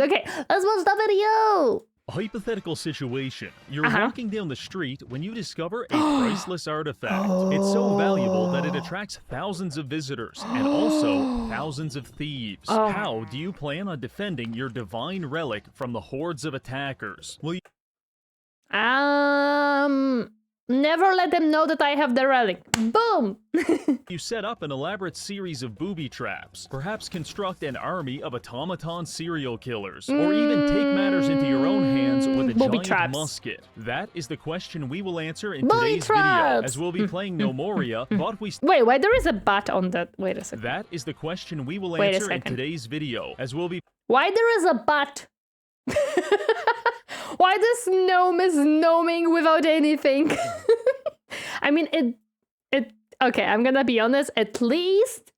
Okay, let's watch the video. A hypothetical situation. You're walking down the street when you discover a priceless artifact. It's so valuable that it attracts thousands of visitors and also thousands of thieves. How do you plan on defending your divine relic from the hordes of attackers? Will you never let them know that I have the relic. Boom! You set up an elaborate series of booby traps, perhaps construct an army of automaton serial killers, or even take matters into your own hands with a giant musket? That is the question we will answer in today's video, as we'll be playing Gnomoria, but we... Wait, why there is a bat on that? Wait a second. That is the question we will answer in today's video, as we'll be... Why there is a bat? Why this gnome is gnoming without anything? I mean, okay, I'm gonna be honest, at least,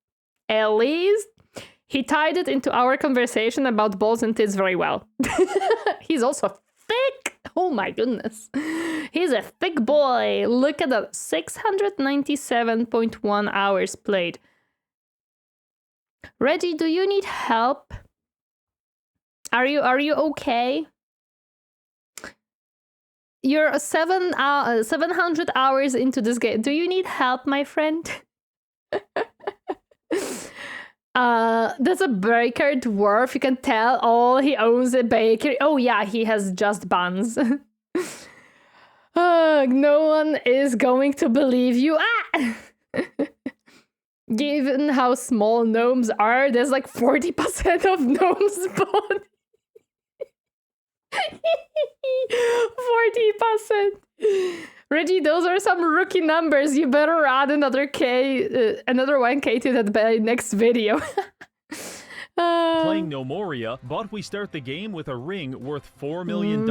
he tied it into our conversation about balls and tits very well. He's also thick. Oh my goodness. He's a thick boy. Look at that, 697.1 hours played. Reggie, do you need help? Are you okay? You're 700 hours into this game. Do you need help, my friend? That's a baker dwarf. You can tell. Oh, he owns a bakery. Oh yeah, he has just buns. No one is going to believe you. Ah! Given how small gnomes are, there's like 40% of gnomes' body. 40%. Reggie, those are some rookie numbers. You better add another 1K to that by next video. Playing Gnomoria, but we start the game with a ring worth $4 million,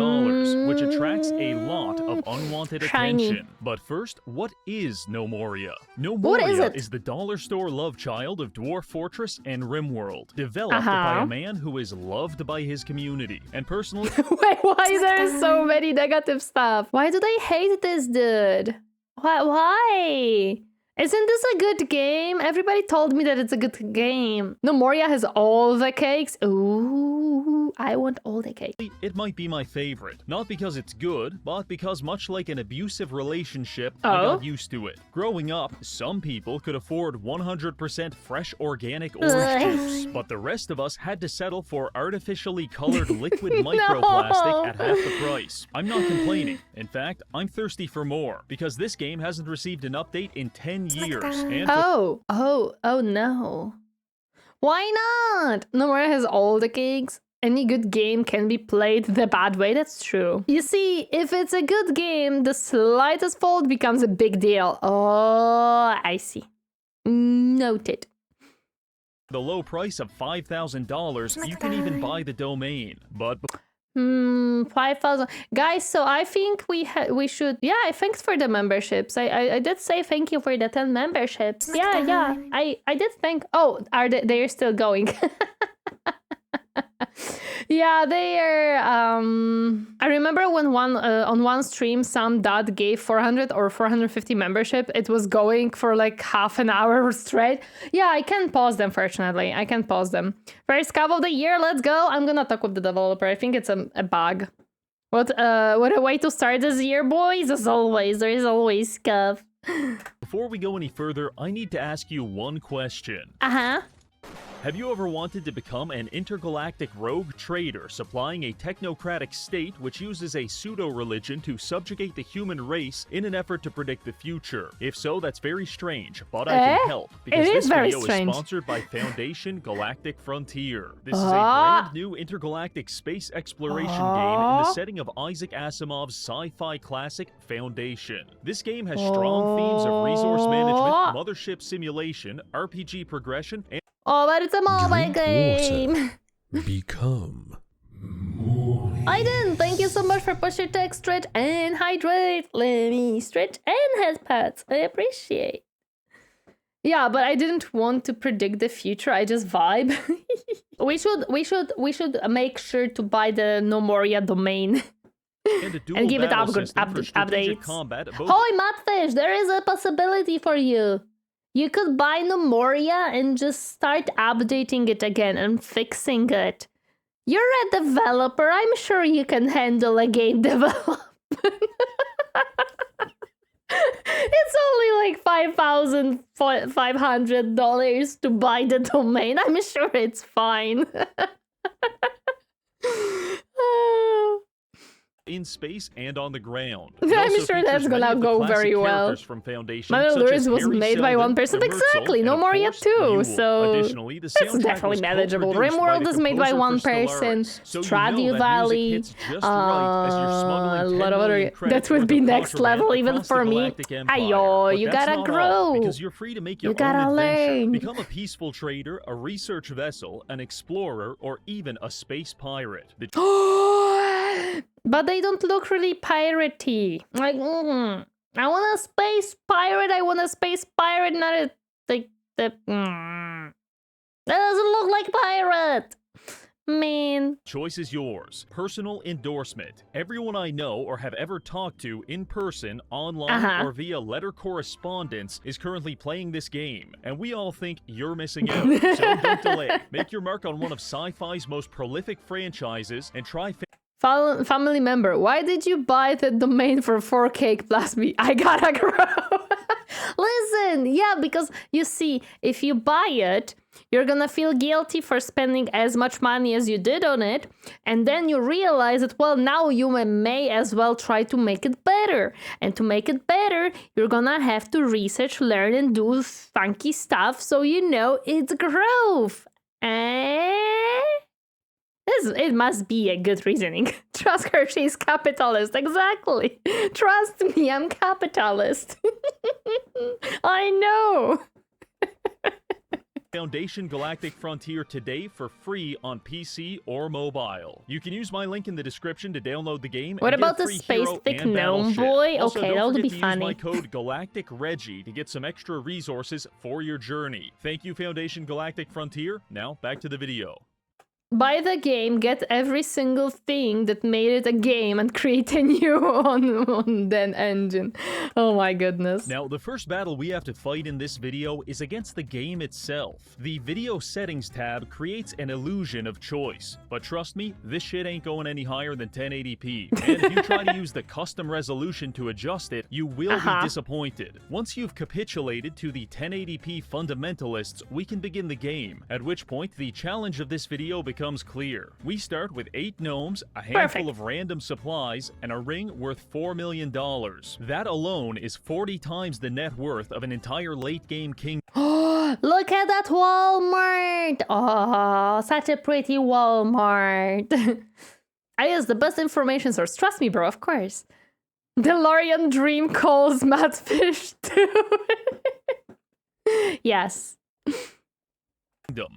which attracts a lot of unwanted attention. But first, what is Gnomoria? Gnomoria is the dollar store love child of Dwarf Fortress and Rimworld, developed by a man who is loved by his community. And personally... Wait, why is there so many negative stuff? Why do they hate this dude? Why? Isn't this a good game? Everybody told me that it's a good game. Gnomoria has all the cakes. Ooh, I want all the cake. It might be my favorite. Not because it's good, but because much like an abusive relationship, I got used to it. Growing up, some people could afford 100% fresh organic orange juice, but the rest of us had to settle for artificially colored liquid microplastic at half the price. I'm not complaining. In fact, I'm thirsty for more, because this game hasn't received an update in 10 years. And oh no. Why not? Gnomoria has all the cakes. Any good game can be played the bad way, that's true. You see, if it's a good game, the slightest fault becomes a big deal. Oh, I see. Noted. The low price of $5,000, you can even buy the domain. But 5,000 guys, so I think we should, yeah, thanks for the memberships. I did say thank you for the 10 memberships. Yeah, I did thank. Oh, they're still going. Yeah, they are. I remember when on one stream some dad gave 400 or 450 membership. It was going for like half an hour straight. Yeah, I can pause them. Fortunately, I can pause them. First cup of the year. Let's go. I'm gonna talk with the developer. I think it's a bug. What a way to start this year, boys. As always, there is always stuff. Before we go any further, I need to ask you one question. Have you ever wanted to become an intergalactic rogue trader supplying a technocratic state which uses a pseudo-religion to subjugate the human race in an effort to predict the future? If so, that's very strange, but I can help, because this video is sponsored by Foundation Galactic Frontier. This is a brand new intergalactic space exploration game in the setting of Isaac Asimov's sci-fi classic Foundation. This game has strong themes of resource management, mothership simulation, RPG progression, and but it's a mobile game. Become more. I didn't. Thank you so much for pushing text, stretch and hydrate. Let me stretch and head pads. I appreciate. Yeah, but I didn't want to predict the future. I just vibe. we should make sure to buy the Gnomoria domain. And give it updates. Holy Mudfish, there is a possibility for you. You could buy Gnomoria and just start updating it again and fixing it. You're a developer. I'm sure you can handle a game development. It's only like $5,500 to buy the domain. I'm sure it's fine. In space and on the ground. I'm sure that's gonna go very well. Metal Lords was made by one person. Exactly, Gnomoria too, so it's definitely manageable. Rimworld is made by one person. Stardew Valley, a lot of other... That would be next level even for me. Ayo, you gotta grow. Because you're free to make your gotta own adventure. learn. Become a peaceful trader, a research vessel, an explorer, or even a space pirate. But they don't look really piratey. Like, I want a space pirate. I want a space pirate, not a like the. That doesn't look like pirate. Man. Choice is yours. Personal endorsement. Everyone I know or have ever talked to in person, online, or via letter correspondence is currently playing this game, and we all think you're missing out. So don't delay. Make your mark on one of sci-fi's most prolific franchises and try. Family member, why did you buy the domain for 4K plus me? I gotta grow. Listen, yeah, because you see, if you buy it, you're gonna feel guilty for spending as much money as you did on it, and then you realize that, well, now you may as well try to make it better. And to make it better, you're gonna have to research, learn, and do funky stuff so you know it's growth. It must be a good reasoning. Trust her, she's capitalist. Exactly. Trust me, I'm capitalist. I know. Foundation Galactic Frontier today for free on PC or mobile. You can use my link in the description to download the game. What about the space thick gnome boy? Also, okay, that would be funny. Use my code Galactic Reggie to get some extra resources for your journey. Thank you, Foundation Galactic Frontier. Now back to the video. Buy the game, get every single thing that made it a game, and create a new on then engine. Oh my goodness. Now, the first battle we have to fight in this video is against the game itself. The video settings tab creates an illusion of choice, but trust me, this shit ain't going any higher than 1080p. And if you try to use the custom resolution to adjust it, you will be disappointed. Once you've capitulated to the 1080p fundamentalists, we can begin the game, at which point the challenge of this video becomes clear. We start with 8 gnomes, a handful of random supplies, and a ring worth $4 million. That alone is 40 times the net worth of an entire late-game king. Oh, look at that Walmart! Oh, such a pretty Walmart. I use the best information source. Trust me, bro, of course. DeLorean Dream calls Matfish too. Yes.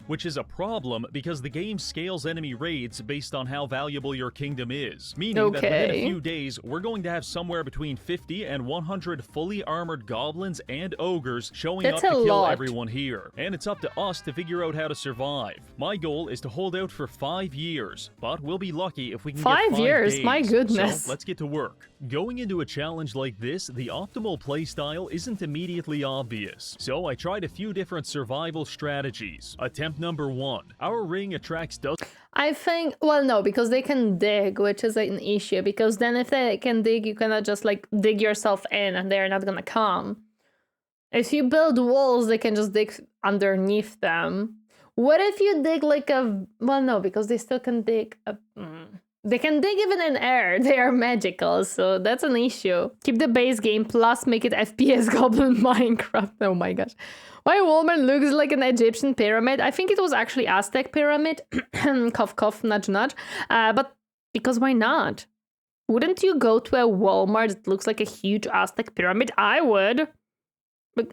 Which is a problem because the game scales enemy raids based on how valuable your kingdom is. Meaning that within a few days, we're going to have somewhere between 50 and 100 fully armored goblins and ogres showing up to kill everyone here. And it's up to us to figure out how to survive. My goal is to hold out for 5 years, but we'll be lucky if we can get 5 years, days. My goodness. So let's get to work. Going into a challenge like this, the optimal playstyle isn't immediately obvious. So I tried a few different survival strategies. Attempt number 1. Our ring attracts I think, well, no, because they can dig, which is an issue. Because then if they can dig, you cannot just like dig yourself in and they're not gonna come. If you build walls, they can just dig underneath them. What if you dig like a, well, no, because they still can dig a, they can dig even in air. They are magical, so that's an issue. Keep the base game plus make it FPS Goblin Minecraft. Oh my gosh. Why Walmart looks like an Egyptian pyramid? I think it was actually Aztec pyramid. Cough, cough, nudge, nudge. But because why not? Wouldn't you go to a Walmart that looks like a huge Aztec pyramid? I would. But,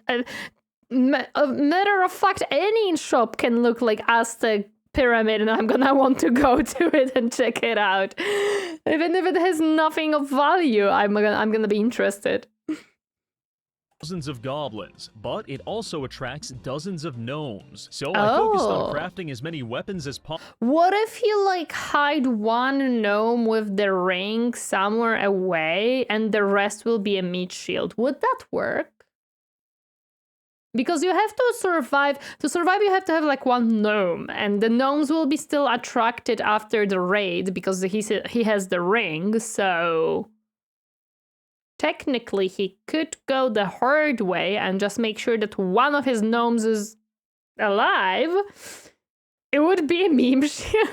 matter of fact, any shop can look like Aztec pyramid, and I'm gonna want to go to it and check it out. Even if it has nothing of value, I'm gonna be interested. Dozens of goblins, but it also attracts dozens of gnomes. So I focused on crafting as many weapons as possible. What if you like hide one gnome with the ring somewhere away and the rest will be a meat shield? Would that work? Because you have to survive. To survive, you have to have like one gnome. And the gnomes will be still attracted after the raid because he has the ring. So technically, he could go the hard way and just make sure that one of his gnomes is alive. It would be a meme shield.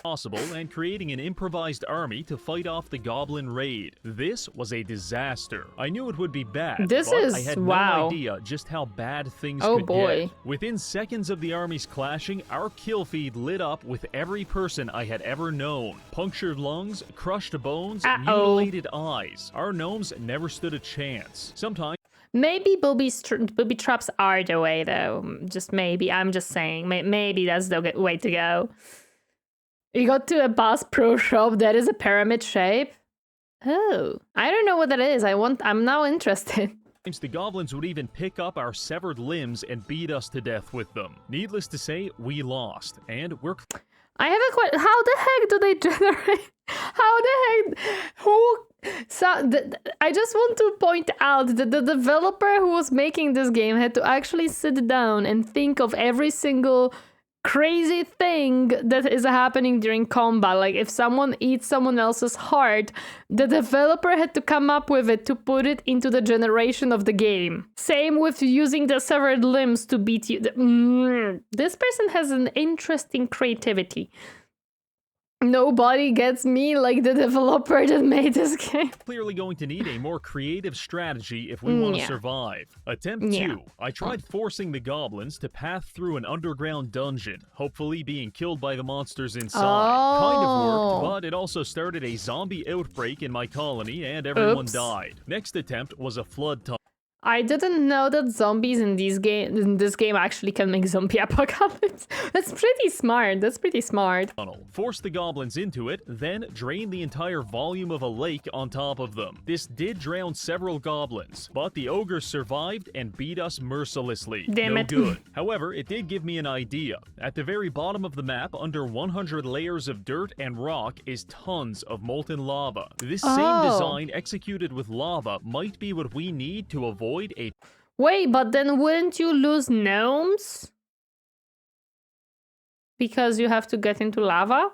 Possible and creating an improvised army to fight off the goblin raid. This was a disaster. I knew it would be bad, but I had no idea just how bad things could get. Within seconds of the armies clashing, our kill feed lit up with every person I had ever known. Punctured lungs, crushed bones, mutilated eyes. Our gnomes never stood a chance. Sometimes maybe booby traps are the way, though. Just maybe. I'm just saying. Maybe that's the way to go. You got to a Bass Pro Shop that is a pyramid shape? Oh, I don't know what that is. I'm now interested. The goblins would even pick up our severed limbs and beat us to death with them. Needless to say, we lost, and we're... I have a question. How the heck do they generate? How the heck? I just want to point out that the developer who was making this game had to actually sit down and think of every single crazy thing that is happening during combat. Like if someone eats someone else's heart, the developer had to come up with it to put it into the generation of the game. Same with using the severed limbs to beat you. This person has an interesting creativity. Nobody gets me like the developer that made this game. Clearly going to need a more creative strategy if we want to survive. Attempt 2. I tried forcing the goblins to path through an underground dungeon, hopefully being killed by the monsters inside. Kind of worked, but it also started a zombie outbreak in my colony and everyone died. Next attempt was a flood tunnel. I didn't know that zombies in this game actually can make zombie apocalypse. That's pretty smart. That's pretty smart. Force the goblins into it, then drain the entire volume of a lake on top of them. This did drown several goblins, but the ogres survived and beat us mercilessly. Damn it. Good. However, it did give me an idea. At the very bottom of the map, under 100 layers of dirt and rock, is tons of molten lava. This same design executed with lava might be what we need to avoid a... Wait, but then wouldn't you lose gnomes? Because you have to get into lava?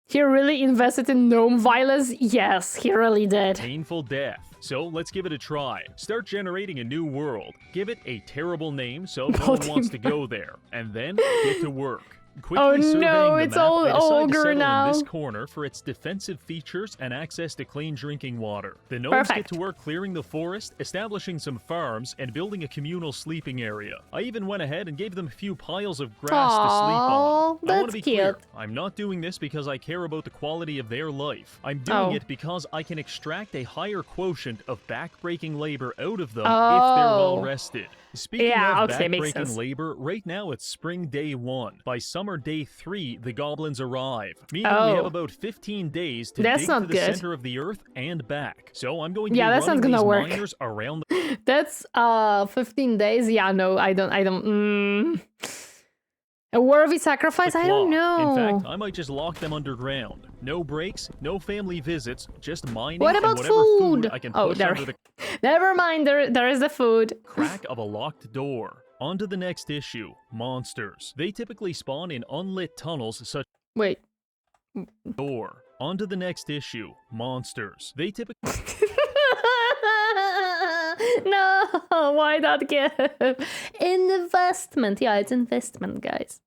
He really invested in gnome violence? Yes, he really did. Painful death. So let's give it a try. Start generating a new world. Give it a terrible name so no one wants to go there. And then get to work. Quickly no, it's all ogre now. In this corner for its defensive features and access to clean drinking water. The gnomes get to work clearing the forest, establishing some farms, and building a communal sleeping area. I even went ahead and gave them a few piles of grass to sleep on. I want to be clear, I'm not doing this because I care about the quality of their life. I'm doing it because I can extract a higher quotient of backbreaking labor out of them if they're well rested. Speaking of backbreaking labor, right now it's spring day 1. By summer day 3, the goblins arrive. Meaning we have about 15 days to dig to the center of the earth and back. So I'm going to be running these miners around the... That's 15 days? Yeah, no, I don't. A worthy sacrifice? I don't know. In fact, I might just lock them underground. No breaks, no family visits, just mining. What about and whatever food I can push under the... Never mind, there is the food. Crack of a locked door. On to the next issue. Monsters. They typically spawn in unlit tunnels such... Wait. Door. On to the next issue. Monsters. They typically... No, why not give? Investment. Yeah, it's investment, guys.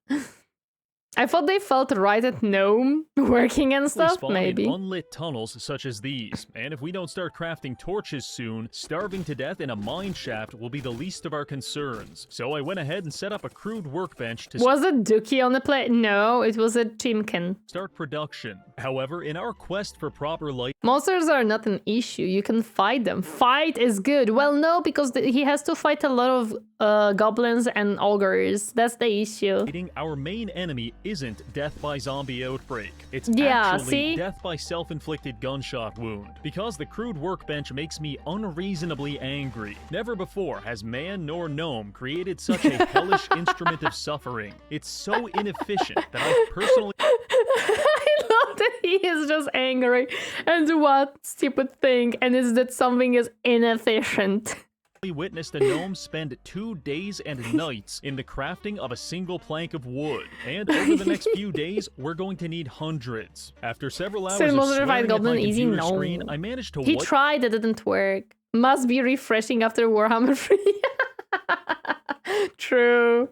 I thought they felt right at gnome working and stuff, maybe. Unlit tunnels such as these, and if we don't start crafting torches soon, starving to death in a mine shaft will be the least of our concerns. So I went ahead and set up a crude workbench to... Was it Dookie on the plate? No, it was a Chimkin. Start production. However, in our quest for proper light... Monsters are not an issue. You can fight them. Fight is good. Well, no, because he has to fight a lot of goblins and ogres. That's the issue. Our main enemy isn't death by zombie outbreak. It's actually death by self-inflicted gunshot wound. Because the crude workbench makes me unreasonably angry. Never before has man nor gnome created such a hellish instrument of suffering. It's so inefficient that I personally... I love that he is just angry. And what stupid thing, and is that something is inefficient. We witnessed a gnome spend 2 days and nights in the crafting of a single plank of wood. And over the next few days, we're going to need hundreds. After several hours of swearing at my computer screen, I managed to... He tried, it didn't work. Must be refreshing after Warhammer 3. True.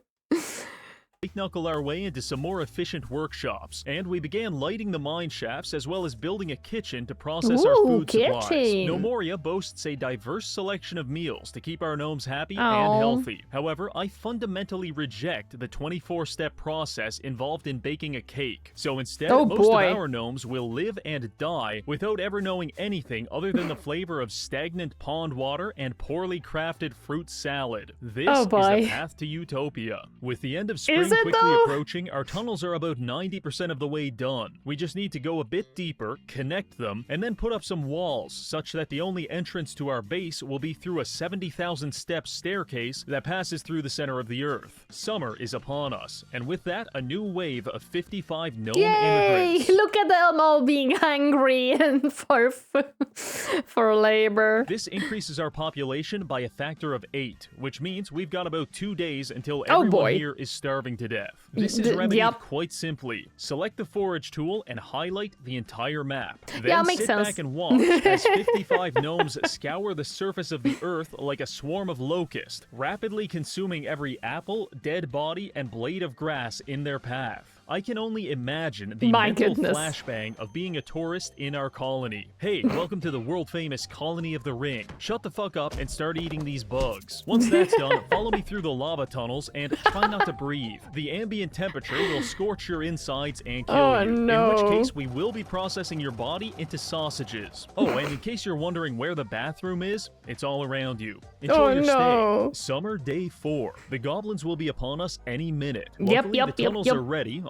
Knuckle our way into some more efficient workshops, and we began lighting the mine shafts as well as building a kitchen to process our food supplies. Gnomoria boasts a diverse selection of meals to keep our gnomes happy and healthy. However, I fundamentally reject the 24-step process involved in baking a cake. So instead, most of our gnomes will live and die without ever knowing anything other than the flavor of stagnant pond water and poorly crafted fruit salad. This is the path to utopia. With the end of spring quickly approaching, our tunnels are about 90% of the way done. We just need to go a bit deeper, connect them, and then put up some walls, such that the only entrance to our base will be through a 70,000 step staircase that passes through the center of the earth. Summer is upon us, and with that, a new wave of 55 gnome immigrants. Look at them all being hungry and for labor. This increases our population by a factor of 8, which means we've got about 2 days until everyone here is starving to death. This is remedied quite simply. Select the forage tool and highlight the entire map. Then sit back and watch as 55 gnomes scour the surface of the earth like a swarm of locusts, rapidly consuming every apple, dead body, and blade of grass in their path. I can only imagine the mental flashbang of being a tourist in our colony. Hey, welcome to the world-famous Colony of the Ring. Shut the fuck up and start eating these bugs. Once that's done, follow me through the lava tunnels and try not to breathe. The ambient temperature will scorch your insides and kill you, in which case we will be processing your body into sausages. Oh, and in case you're wondering where the bathroom is, it's all around you. Enjoy your stay. Summer Day 4. The goblins will be upon us any minute. Luckily, the tunnels are ready.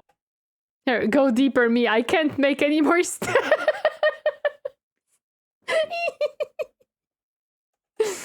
Here, go deeper, me. I can't make any more steps.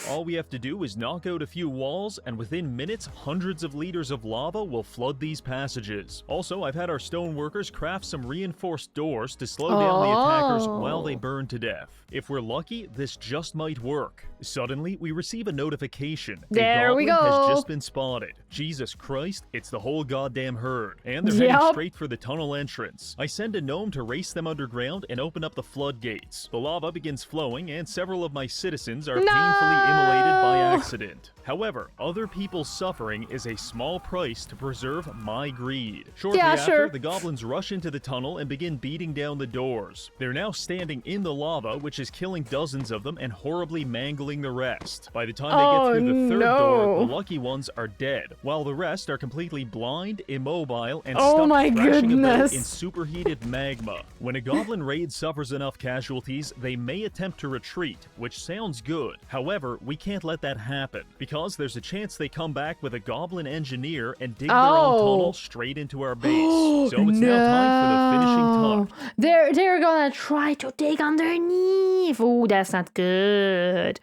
All we have to do is knock out a few walls, and within minutes, hundreds of liters of lava will flood these passages. Also, I've had our stoneworkers craft some reinforced doors to slow down the attackers while they burn to death. If we're lucky, this just might work. Suddenly, we receive a notification. There we go. A goblin has just been spotted. Jesus Christ, it's the whole goddamn herd. And they're heading straight for the tunnel entrance. I send a gnome to race them underground and open up the floodgates. The lava begins flowing, and several of my citizens are painfully immolated by accident. However, other people's suffering is a small price to preserve my greed. Shortly after, the goblins rush into the tunnel and begin beating down the doors. They're now standing in the lava, which is killing dozens of them and horribly mangling the rest. By the time they get through the third door, the lucky ones are dead, while the rest are completely blind, immobile, and stuck thrashing about in superheated magma. When a goblin raid suffers enough casualties, they may attempt to retreat, which sounds good. However, we can't let that happen, because there's a chance they come back with a goblin engineer and dig their own tunnel straight into our base. So it's now time for the finishing touch. They're gonna try to dig underneath. Ooh, that's not good.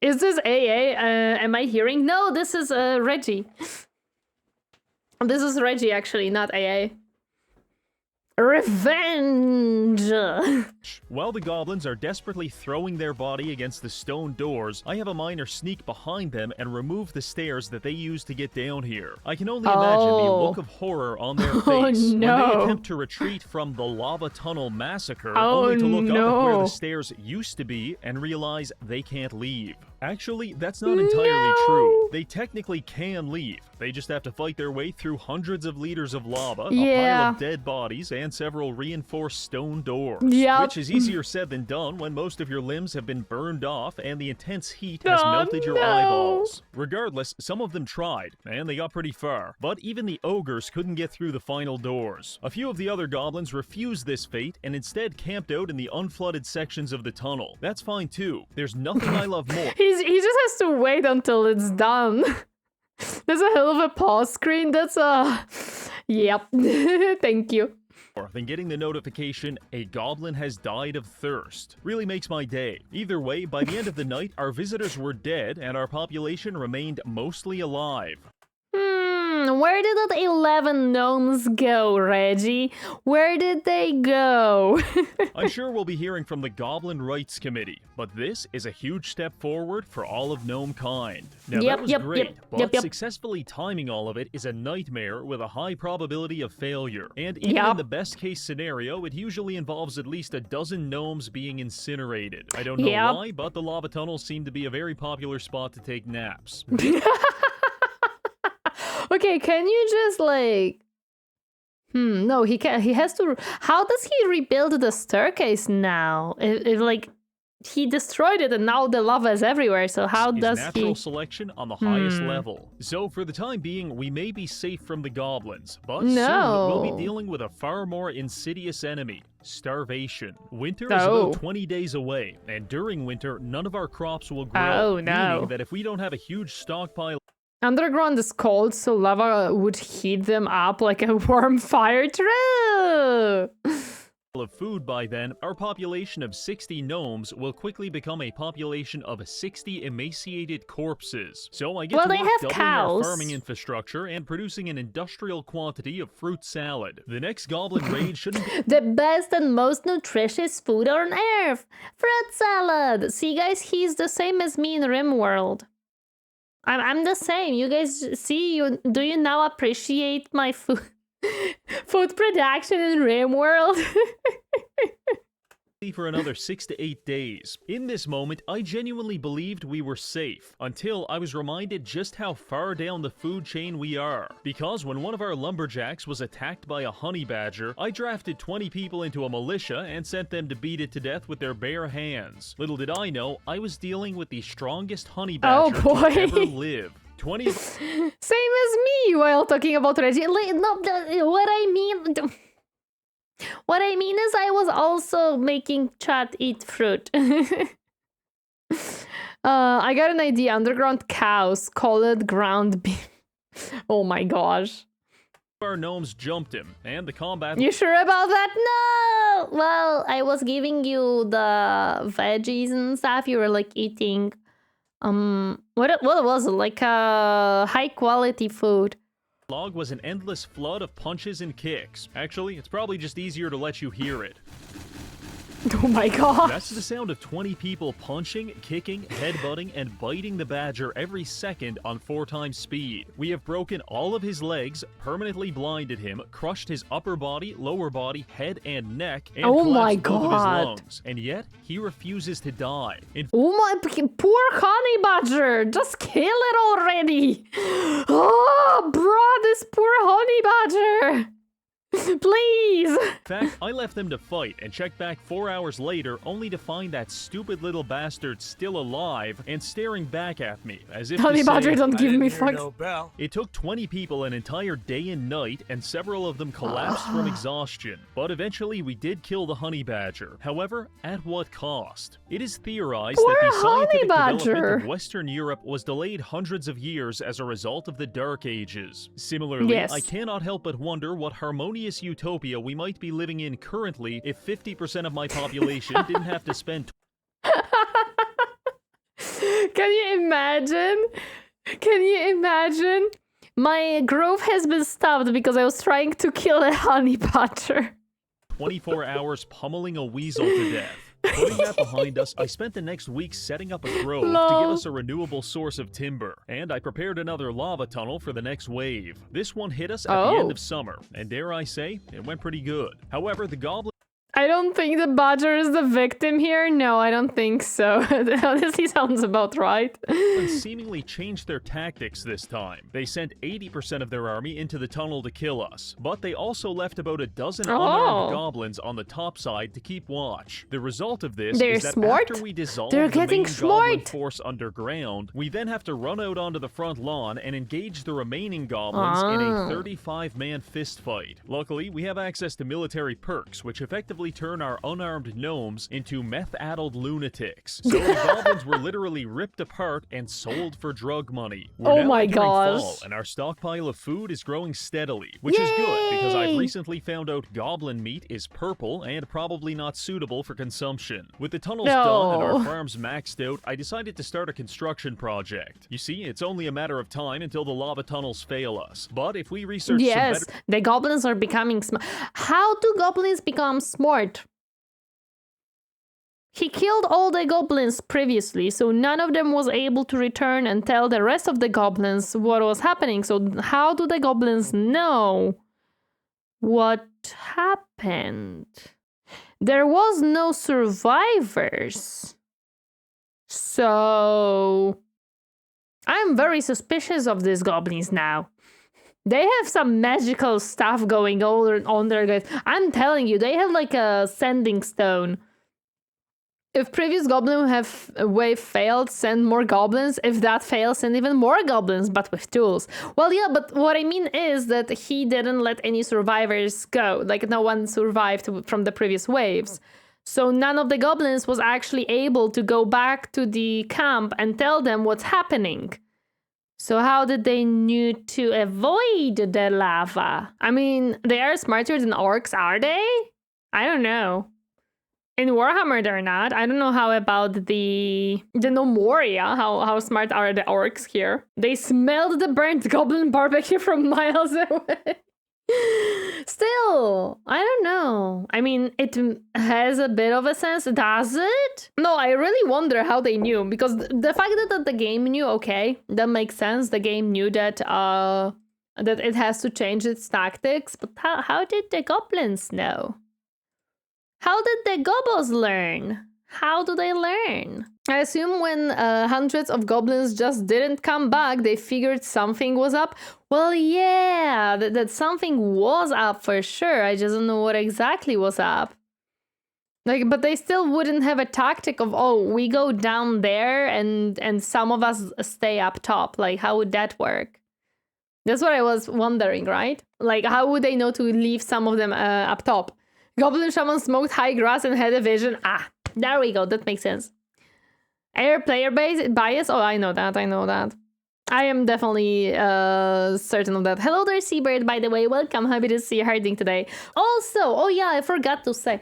Is this AA? Am I hearing? No, this is Reggie. This is Reggie, actually, not AA. Revenge! While the goblins are desperately throwing their body against the stone doors, I have a miner sneak behind them and remove the stairs that they use to get down here. I can only imagine the look of horror on their face when they attempt to retreat from the lava tunnel massacre, only to look up at where the stairs used to be and realize they can't leave. Actually, that's not entirely true. They technically can leave. They just have to fight their way through hundreds of liters of lava, a pile of dead bodies, and several reinforced stone doors. Which is easier said than done when most of your limbs have been burned off and the intense heat has melted your eyeballs. Regardless, some of them tried, and they got pretty far. But even the ogres couldn't get through the final doors. A few of the other goblins refused this fate and instead camped out in the unflooded sections of the tunnel. That's fine too. There's nothing I love more. He just has to wait until it's done. There's a hell of a pause screen. That's yep. Thank you. Than getting the notification, a goblin has died of thirst. Really makes my day. Either way, by the end of the night, our visitors were dead and our population remained mostly alive. Where did the 11 gnomes go, Reggie? Where did they go? I'm sure we'll be hearing from the Goblin Rights Committee, but this is a huge step forward for all of gnome kind. Now that was great, but successfully timing all of it is a nightmare with a high probability of failure. And even in the best case scenario, it usually involves at least a dozen gnomes being incinerated. I don't know why, but the lava tunnels seem to be a very popular spot to take naps. Okay, can you just like... no, he can't. He has to... How does he rebuild the staircase now? Like, he destroyed it and now the lava is everywhere, so how does natural selection on the highest level. So for the time being, we may be safe from the goblins, but soon we'll be dealing with a far more insidious enemy. Starvation. Winter is about 20 days away, and during winter, none of our crops will grow. Meaning that if we don't have a huge stockpile... Underground is cold, so lava would heat them up like a warm fire. True! ...of food by then, our population of 60 gnomes will quickly become a population of 60 emaciated corpses. So I get to work doubling our farming infrastructure and producing an industrial quantity of fruit salad. The next goblin raid shouldn't be... The best and most nutritious food on Earth! Fruit salad! See guys, he's the same as me in RimWorld. I'm the same. You guys see, do you now appreciate my food production in RimWorld? For another 6 to 8 days. In this moment, I genuinely believed we were safe, until I was reminded just how far down the food chain we are. Because when one of our lumberjacks was attacked by a honey badger, I drafted 20 people into a militia and sent them to beat it to death with their bare hands. Little did I know, I was dealing with the strongest honey badger to ever live. 20... Same as me while talking about Reggie. What I mean is I was also making chat eat fruit. I got an idea. Underground cows, call it ground beef. Oh my gosh. Our gnomes jumped him, and the combat... You sure about that? No! Well, I was giving you the veggies and stuff. You were like eating... What was it? Like high quality food. Log was an endless flood of punches and kicks. Actually, it's probably just easier to let you hear it. Oh my god. That's the sound of 20 people punching, kicking, headbutting, and biting the badger every second on 4 times speed. We have broken all of his legs, permanently blinded him, crushed his upper body, lower body, head, and neck, and collapsed both of his lungs. And yet, he refuses to die. Oh my poor honey badger! Just kill it already! Oh, bro, this poor honey badger! Please! In fact, I left them to fight and checked back 4 hours later only to find that stupid little bastard still alive and staring back at me as if Honey badger, don't give me fucks. No. It took 20 people an entire day and night, and several of them collapsed from exhaustion. But eventually we did kill the honey badger. However, at what cost? It is theorized that the scientific development of Western Europe was delayed hundreds of years as a result of the Dark Ages. Similarly, I cannot help but wonder what harmonious utopia we might be living in currently if 50% of my population didn't have to spend... Can you imagine? Can you imagine? My growth has been stopped because I was trying to kill a honey badger. 24 hours pummeling a weasel to death. Putting that behind us, I spent the next week setting up a grove to give us a renewable source of timber, and I prepared another lava tunnel for the next wave. This one hit us at the end of summer, and dare I say, it went pretty good. However, the goblin... I don't think the badger is the victim here. No, I don't think so. Honestly, sounds about right. Seemingly changed their tactics this time. They sent 80% of their army into the tunnel to kill us, but they also left about a dozen unarmed goblins on the top side to keep watch. The result of this is that after we dissolve the main goblin force underground, we then have to run out onto the front lawn and engage the remaining goblins in a 35-man fist fight. Luckily, we have access to military perks, which effectively effectively turn our unarmed gnomes into meth-addled lunatics. So the goblins were literally ripped apart and sold for drug money. We're now entering fall, and our stockpile of food is growing steadily, which is good because I've recently found out goblin meat is purple and probably not suitable for consumption. With the tunnels done and our farms maxed out, I decided to start a construction project. You see, it's only a matter of time until the lava tunnels fail us. But if we research some better... the goblins are becoming smart. How do goblins become smart? He killed all the goblins previously, so none of them was able to return and tell the rest of the goblins what was happening. So how do the goblins know what happened? There was no survivors. So I'm very suspicious of these goblins now. They have some magical stuff going on there, guys. I'm telling you, they have like a sending stone. If previous goblin wave failed, send more goblins. If that fails, send even more goblins, but with tools. Well, yeah, but what I mean is that he didn't let any survivors go. Like, no one survived from the previous waves. So none of the goblins was actually able to go back to the camp and tell them what's happening. So how did they knew to avoid the lava? I mean, they are smarter than orcs, are they? I don't know. In Warhammer, they're not. I don't know how about the Gnomoria. How smart are the orcs here? They smelled the burnt goblin barbecue from miles away. Still, I don't know. I mean, it has a bit of a sense, does it? No, I really wonder how they knew, because the fact that the game knew, okay, that makes sense. The game knew that that it has to change its tactics, but how did the goblins know? How did the gobos learn? How do they learn? I assume when hundreds of goblins just didn't come back, they figured something was up. Well, yeah, that something was up for sure. I just don't know what exactly was up. Like, but they still wouldn't have a tactic of, oh, we go down there and some of us stay up top. Like, how would that work? That's what I was wondering, right? Like, how would they know to leave some of them up top? Goblin Shaman smoked high grass and had a vision. Ah, there we go. That makes sense. Air player bias? Oh, I know that. I am definitely certain of that. Hello there, Seabird, by the way. Welcome. Happy to see you herding today. Also, oh yeah, I forgot to say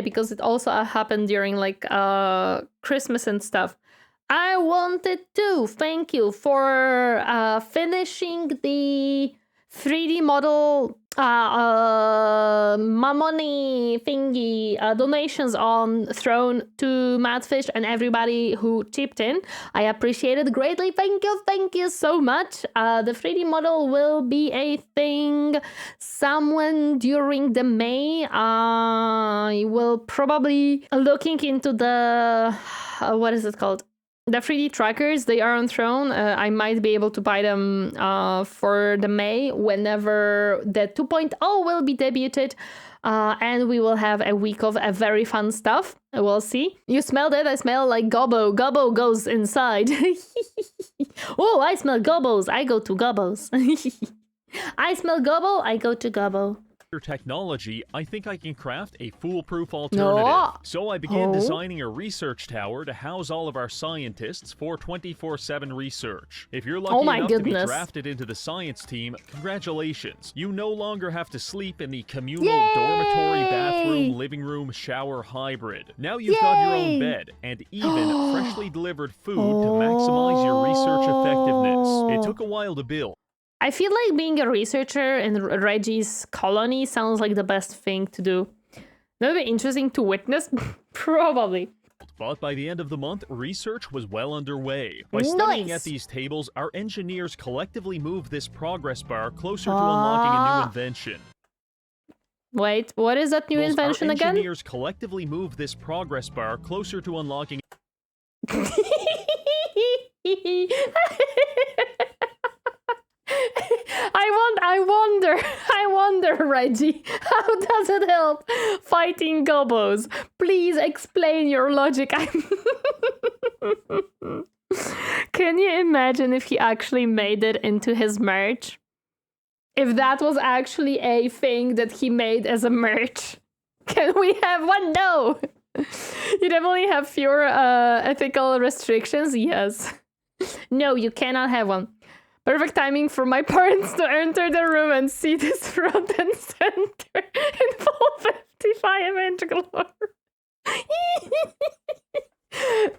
because it also happened during like Christmas and stuff. I wanted to thank you for finishing the 3D model money thingy donations on Throne to Madfish and everybody who chipped in. I appreciate it greatly. Thank you so much. The 3D model will be a thing someone during the May. I will probably looking into the what is it called? The 3D trackers, they are on Throne. I might be able to buy them for the May whenever the 2.0 will be debuted. And we will have a week of a very fun stuff. We'll see. You smell that? I smell like Gobbo. Gobbo goes inside. Oh, I smell Gobbos. I go to Gobbos. I smell Gobbo. I go to Gobbo. Technology, I think I can craft a foolproof alternative. No. So I began designing a research tower to house all of our scientists for 24/7 research. If you're lucky enough to be drafted into the science team, congratulations. You no longer have to sleep in the communal dormitory, bathroom, living room, shower hybrid. Now you've got your own bed and even freshly delivered food to maximize your research effectiveness. It took a while to build. I feel like being a researcher in Reggie's colony sounds like the best thing to do. That would be interesting to witness, probably. But by the end of the month, research was well underway. By studying at these tables, our engineers collectively moved this progress bar closer to unlocking a new invention. Wait, what is that new invention again? Our engineers collectively moved this progress bar closer to unlocking... I wonder, Reggie, how does it help fighting gobos? Please explain your logic. Can you imagine if he actually made it into his merch? If that was actually a thing that he made as a merch. Can we have one? No. You definitely have fewer ethical restrictions. Yes. No, you cannot have one. Perfect timing for my parents to enter the room and see this front and center in full 55 inch glory.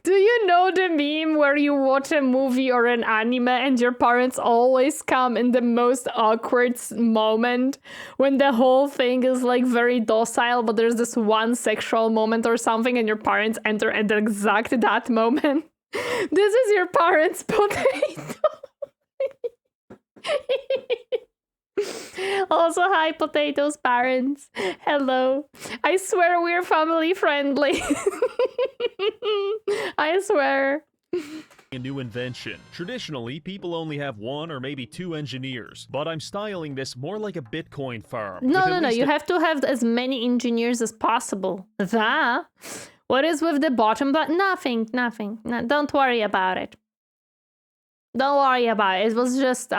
Do you know the meme where you watch a movie or an anime and your parents always come in the most awkward moment when the whole thing is like very docile, but there's this one sexual moment or something and your parents enter at exact that moment? This is your parents' potato. Also, hi, potatoes parents. Hello. I swear we're family friendly. I swear. A new invention. Traditionally, people only have 1 or maybe 2 engineers, but I'm styling this more like a Bitcoin farm. No. You have to have as many engineers as possible. What is with the bottom button? Nothing. No, don't worry about it. Don't worry about it. It was just,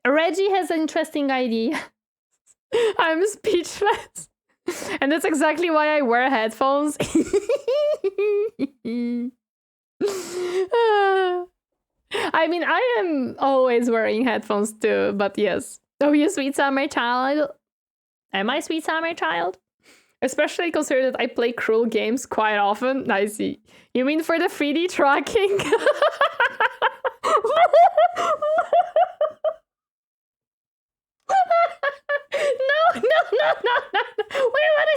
Reggie has an interesting idea. I'm speechless. And that's exactly why I wear headphones. I mean, I am always wearing headphones too, but yes. Oh, you sweet summer child? Am I sweet summer child? Especially considering that I play cruel games quite often. I see. You mean for the 3D tracking? No. Wait, what?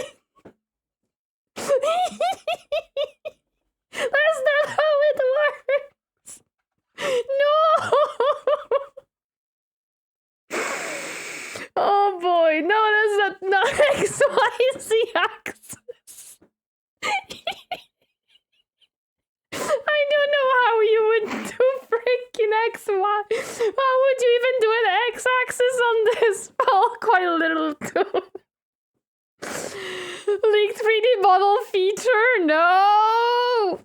That's not how it works. No. Oh boy, no, that's not XYZ axis. I don't know how you would do freaking XY. How would you even do an X-axis on this? Oh, quite a little too. Leaked 3D model feature? No!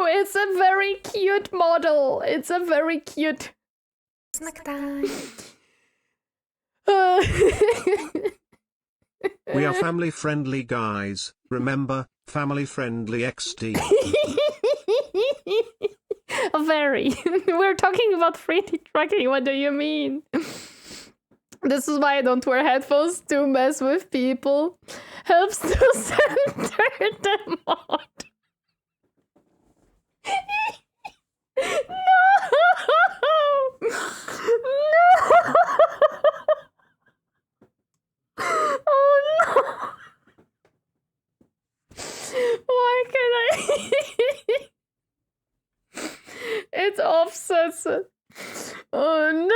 It's a very cute model. It's a very cute. Snack time. We are family friendly guys. Remember, family friendly XD. Very. We're talking about 3D tracking. What do you mean? This is why I don't wear headphones to mess with people. Helps to center the mod. No! Oh no! Why can I? It's offsets. Oh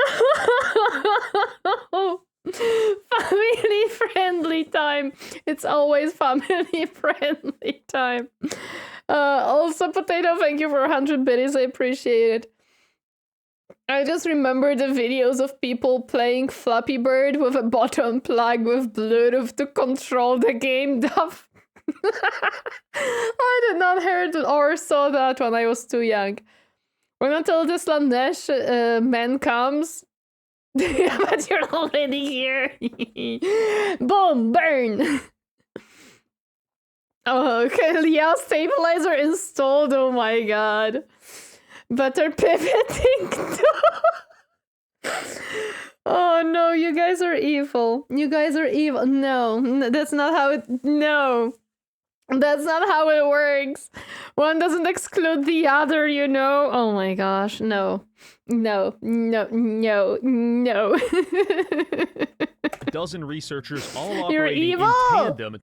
no! Family friendly time. It's always family friendly time. Also, Potato, thank you for 100 biddies. I appreciate it. I just remember the videos of people playing Flappy Bird with a bottom plug with Bluetooth to control the game. I did not hear it or saw that when I was too young. When until this Slanesh man comes. Yeah, but you're already here. Boom, burn. Oh, okay, yeah, stabilizer installed. Oh my god. Better pivoting too. Oh no, you guys are evil. You guys are evil. No, that's not how it. No. That's not how it works. One doesn't exclude the other, you know? Oh my gosh, no. No. Dozen researchers all You're operating evil! in tandem.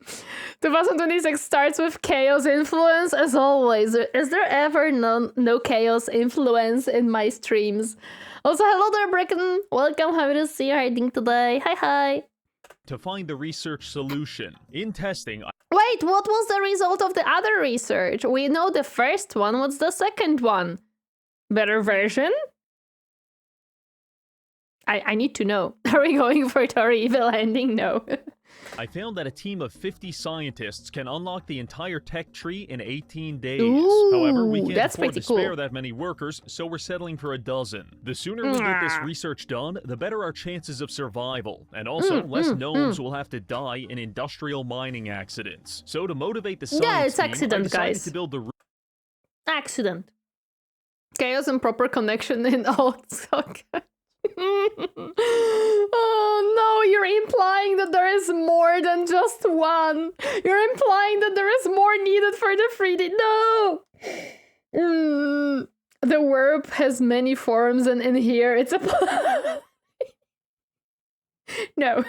2026 starts with chaos influence, as always. Is there ever no chaos influence in my streams? Also, hello there, Bricken. Welcome, happy to see you hiding today. Hi. To find the research solution. In testing, Wait, what was the result of the other research? We know the first one. What's the second one? Better version? I need to know. Are we going for Tori evil ending? No. I found that a team of 50 scientists can unlock the entire tech tree in 18 days. Ooh, However, we can't that's afford to pretty cool. spare that many workers, so we're settling for a dozen. The sooner we get this research done, the better our chances of survival. And also, less gnomes will have to die in industrial mining accidents. So to motivate the science it's team, accident, I decided guys. to build the Accident. Chaos and proper connection in all. Oh no, you're implying that there is more than just one. You're implying that there is more needed for the 3D. No! The verb has many forms, and in here it's a... No.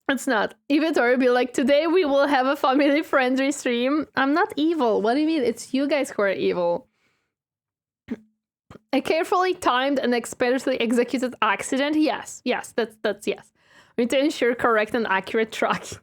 It's not. Even Tori would be like, today we will have a family-friendly stream. I'm not evil. What do you mean? It's you guys who are evil. A carefully timed and expertly executed accident? Yes, that's yes. We need to ensure correct and accurate tracking.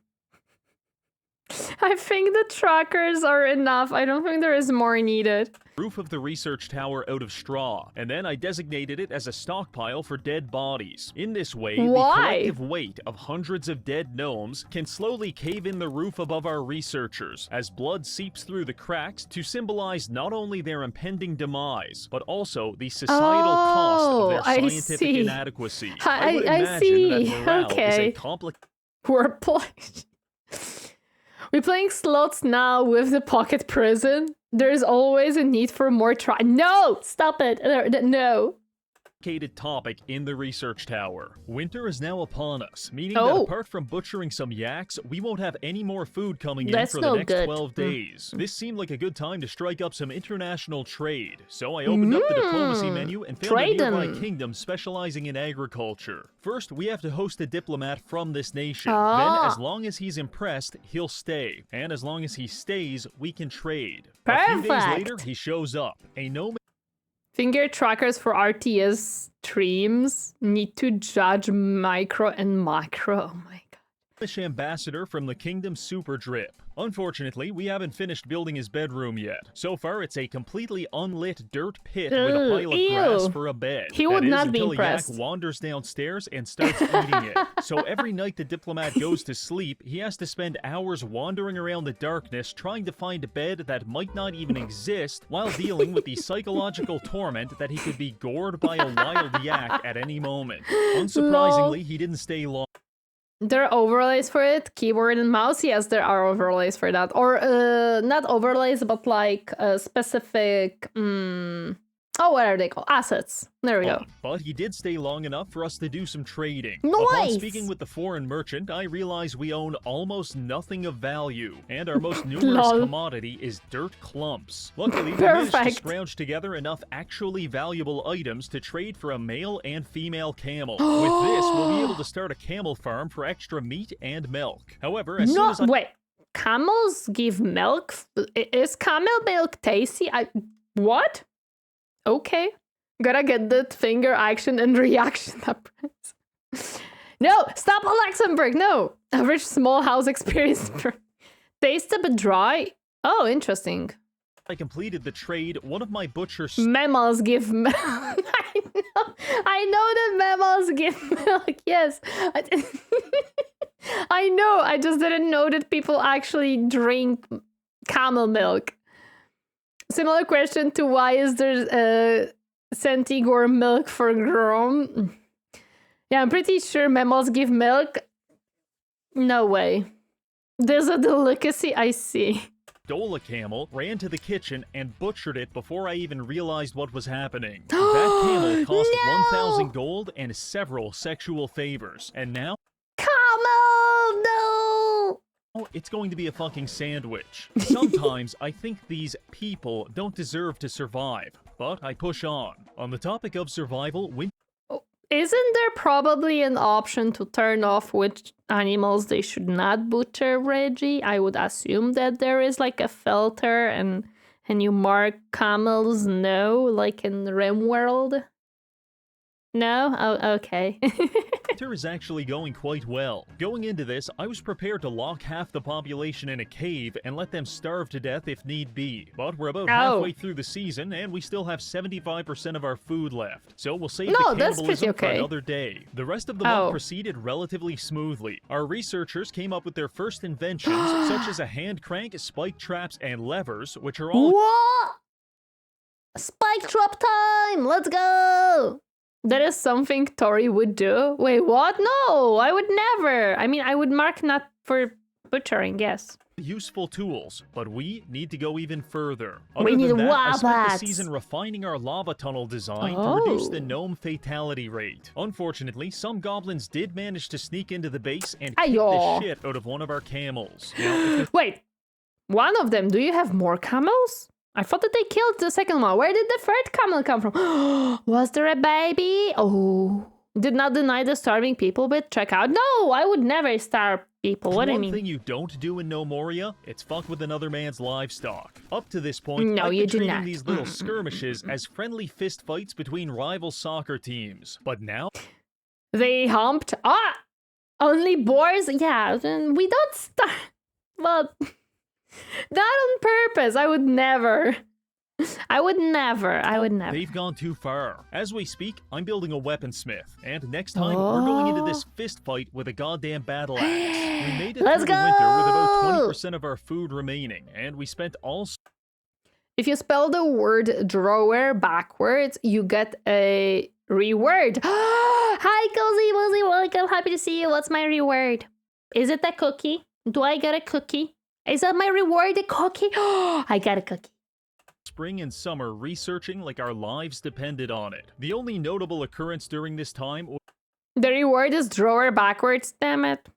I think the trackers are enough. I don't think there is more needed. roof of the research tower out of straw, and then I designated it as a stockpile for dead bodies. In this way, the collective weight of hundreds of dead gnomes can slowly cave in the roof above our researchers, as blood seeps through the cracks to symbolize not only their impending demise, but also the societal cost of their scientific inadequacy. I would imagine that morale is a complicated... Wordplay. We're playing slots now with the pocket prison. There's always a need for more No! Stop it! No. Topic in the research tower. Winter is now upon us, meaning that apart from butchering some yaks, we won't have any more food coming in for the next 12 days. This seemed like a good time to strike up some international trade, so I opened up the diplomacy menu and found a nearby kingdom specializing in agriculture. First, we have to host a diplomat from this nation. Then, as long as he's impressed, he'll stay. And as long as he stays, we can trade. A few days later, he shows up. A gnome... Finger trackers for RTS streams need to judge micro and macro. Oh my god. Ambassador from the Kingdom Super Drip. Unfortunately, we haven't finished building his bedroom yet. So far, it's a completely unlit dirt pit with a pile of grass for a bed. He would not be impressed. Until a yak wanders downstairs and starts eating it. So every night the diplomat goes to sleep, he has to spend hours wandering around the darkness trying to find a bed that might not even exist while dealing with the psychological torment that he could be gored by a wild yak at any moment. Unsurprisingly, he didn't stay long. There are overlays for it, keyboard and mouse. Yes, there are overlays for that. Or not overlays, but like specific... what are they called? Assets. There we go. But he did stay long enough for us to do some trading. Nice! Upon speaking with the foreign merchant, I realized we own almost nothing of value, and our most numerous commodity is dirt clumps. Luckily, we managed to scrounge together enough actually valuable items to trade for a male and female camel. With this, we'll be able to start a camel farm for extra meat and milk. However, as soon as wait, camels give milk? Is camel milk tasty? What? Okay. Gotta get that finger action and reaction up. No! Stop Luxembourg! No! Average small house experience. Taste a bit dry. Oh, interesting. I completed the trade. One of my butchers... Mammals give milk. I know that mammals give milk. Yes. I know. I just didn't know that people actually drink camel milk. Similar question to why is there Centigore milk for Grom? Yeah, I'm pretty sure mammals give milk. No way. There's a delicacy, I see. Stole a camel, ran to the kitchen, and butchered it before I even realized what was happening. That camel cost 1,000 gold and several sexual favors. And now... Camel! No! It's going to be a fucking sandwich. Sometimes I think these people don't deserve to survive, but I push on. On the topic of survival, isn't there probably an option to turn off which animals they should not butcher, Reggie? I would assume that there is like a filter and you mark camels no, like in RimWorld. No? Oh, okay. winter is actually going quite well. Going into this, I was prepared to lock half the population in a cave and let them starve to death if need be. But we're about halfway through the season, and we still have 75% of our food left. So we'll save the cannibalism for another day. The rest of the month proceeded relatively smoothly. Our researchers came up with their first inventions, such as a hand crank, spike traps, and levers, which are all— What? Spike trap time! Let's go! That is something Tori would do. Wait, what? No, I would never. I mean, I would mark not for butchering, yes. Useful tools, but we need to go even further. We need I spent the season refining our lava tunnel design to reduce the gnome fatality rate. Unfortunately, some goblins did manage to sneak into the base and kick the shit out of one of our camels. Now, wait, one of them? Do you have more camels? I thought that they killed the second one. Where did the third camel come from? Was there a baby? Oh. Did not deny the starving people, but check out. No, I would never starve people. What do you mean? One thing you don't do in Gnomoria, it's fuck with another man's livestock. Up to this point, no, I've you been do treating not. these little skirmishes as friendly fist fights between rival soccer teams. But now... They humped. Only boars? Yeah, we don't start... Well... Not on purpose. I would never. I would never. They've gone too far. As we speak, I'm building a weaponsmith. And next time, we're going into this fist fight with a goddamn battle axe. We made it through the winter with about 20% of our food remaining. And we spent all... If you spell the word drawer backwards, you get a reward. Hi, Cozy Woozy. Welcome. Happy to see you. What's my reward? Is it a cookie? Do I get a cookie? Is that my reward, a cookie? I got a cookie. Spring and summer researching like our lives depended on it. The only notable occurrence during this time... The reward is drawer backwards, damn it.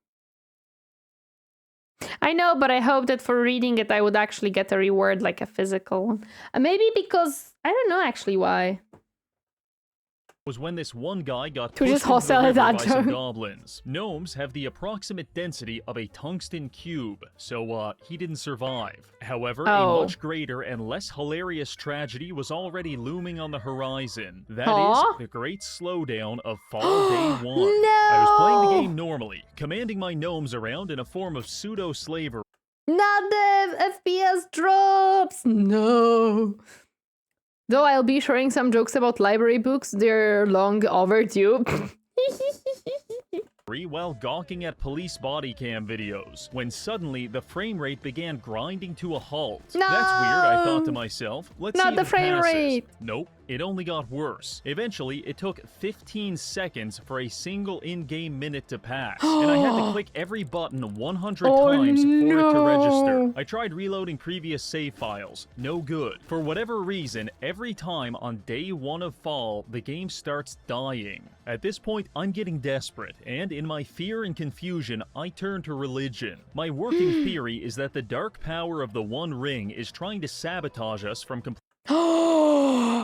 I know, but I hope that for reading it, I would actually get a reward, like a physical one. Maybe because... I don't know actually why. Was when this one guy got pushed into the river by some goblins. Gnomes have the approximate density of a tungsten cube, so he didn't survive. However, a much greater and less hilarious tragedy was already looming on the horizon. That is the great slowdown of Fall Day 1. No! I was playing the game normally, commanding my gnomes around in a form of pseudo-slavery. Not the FPS drops! No! Though I'll be sharing some jokes about library books, they're long overdue. While gawking at police body cam videos, when suddenly the frame rate began grinding to a halt. No! That's weird, I thought to myself. Let's see the frame rate. Nope, it only got worse. Eventually, it took 15 seconds for a single in-game minute to pass, and I had to click every button 100 times for it to register. I tried reloading previous save files. No good. For whatever reason, every time on day 1 of fall, the game starts dying. At this point, I'm getting desperate, and in my fear and confusion, I turn to religion. My working theory is that the dark power of the One Ring is trying to sabotage us from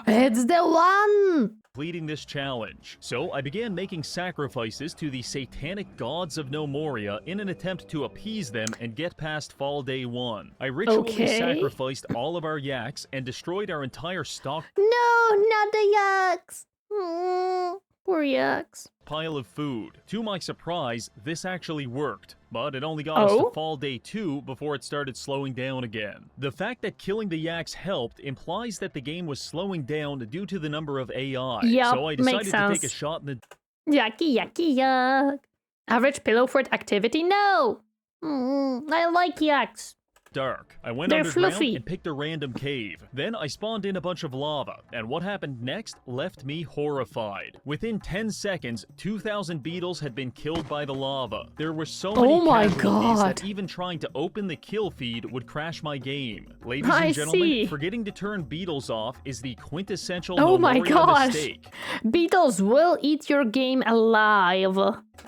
it's the one! completing this challenge. So I began making sacrifices to the satanic gods of Gnomoria in an attempt to appease them and get past Fall Day 1. I ritually sacrificed all of our yaks and destroyed our entire stock. No, not the yaks! Poor yaks. Pile of food. To my surprise, this actually worked, but it only got us to Fall Day 2 before it started slowing down again. The fact that killing the yaks helped implies that the game was slowing down due to the number of AI, so I decided to take a shot in the... Yucky, yucky, yuck. Average pillow fort activity? No! I like yaks. Dark. I went underground and picked a random cave. Then I spawned in a bunch of lava, and what happened next left me horrified. Within 10 seconds, 2,000 beetles had been killed by the lava. There were so many casualties that even trying to open the kill feed would crash my game. Ladies and gentlemen, forgetting to turn beetles off is the quintessential Gnomoria mistake. Beetles will eat your game alive.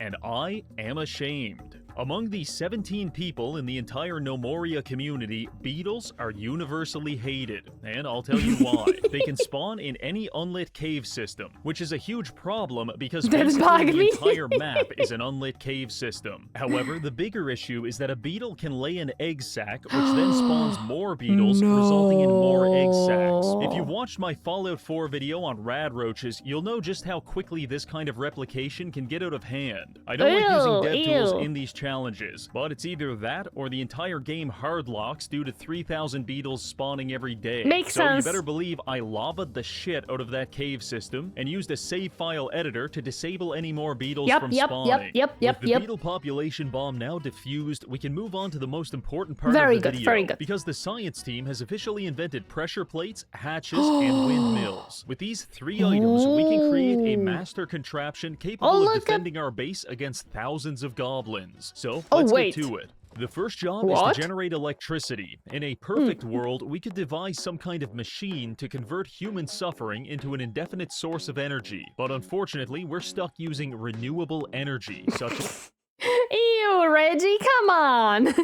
And I am ashamed. Among the 17 people in the entire Gnomoria community, beetles are universally hated, and I'll tell you why. They can spawn in any unlit cave system, which is a huge problem because basically the entire map is an unlit cave system. However, the bigger issue is that a beetle can lay an egg sac, which then spawns more beetles, resulting in more egg sacs. If you've watched my Fallout 4 video on rad roaches, you'll know just how quickly this kind of replication can get out of hand. I don't like using dev tools in these challenges, but it's either that or the entire game hard locks due to 3,000 beetles spawning every day. Makes sense. You better believe I lava'd the shit out of that cave system and used a save file editor to disable any more beetles from spawning. With the beetle population bomb now diffused, we can move on to the most important part of the video. Very good. Because the science team has officially invented pressure plates, hatches, and windmills. With these 3 items, we can create a master contraption capable of defending our base against thousands of goblins. So, let's get to it. The first job is to generate electricity. In a perfect world, we could devise some kind of machine to convert human suffering into an indefinite source of energy. But unfortunately, we're stuck using renewable energy, such as... Ew, Reggie, come on!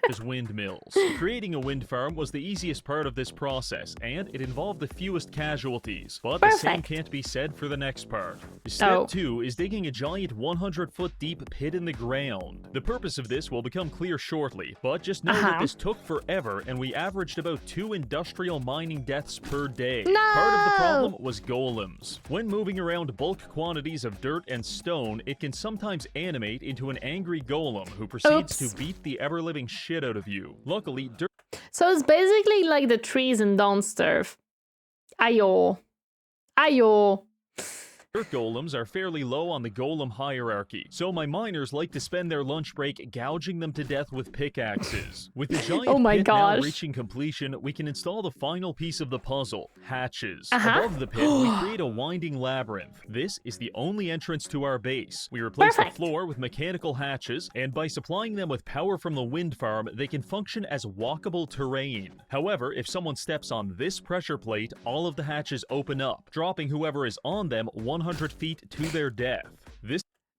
as windmills. Creating a wind farm was the easiest part of this process, and it involved the fewest casualties. But the same can't be said for the next part. Step 2 is digging a giant 100-foot deep pit in the ground. The purpose of this will become clear shortly, but just know that this took forever, and we averaged about 2 industrial mining deaths per day. Part of the problem was golems. When moving around bulk quantities of dirt and stone, it can sometimes animate into an angry golem who proceeds to beat the ever-living shit out of you. Luckily, dirt... So it's basically like the trees in Dawnsturf. Ayo. Ayo. Dirt golems are fairly low on the golem hierarchy, so my miners like to spend their lunch break gouging them to death with pickaxes. With the giant pit now reaching completion, we can install the final piece of the puzzle, hatches. Above the pit, we create a winding labyrinth. This is the only entrance to our base. We replace the floor with mechanical hatches, and by supplying them with power from the wind farm, they can function as walkable terrain. However, if someone steps on this pressure plate, all of the hatches open up, dropping whoever is on them 100 feet to their death.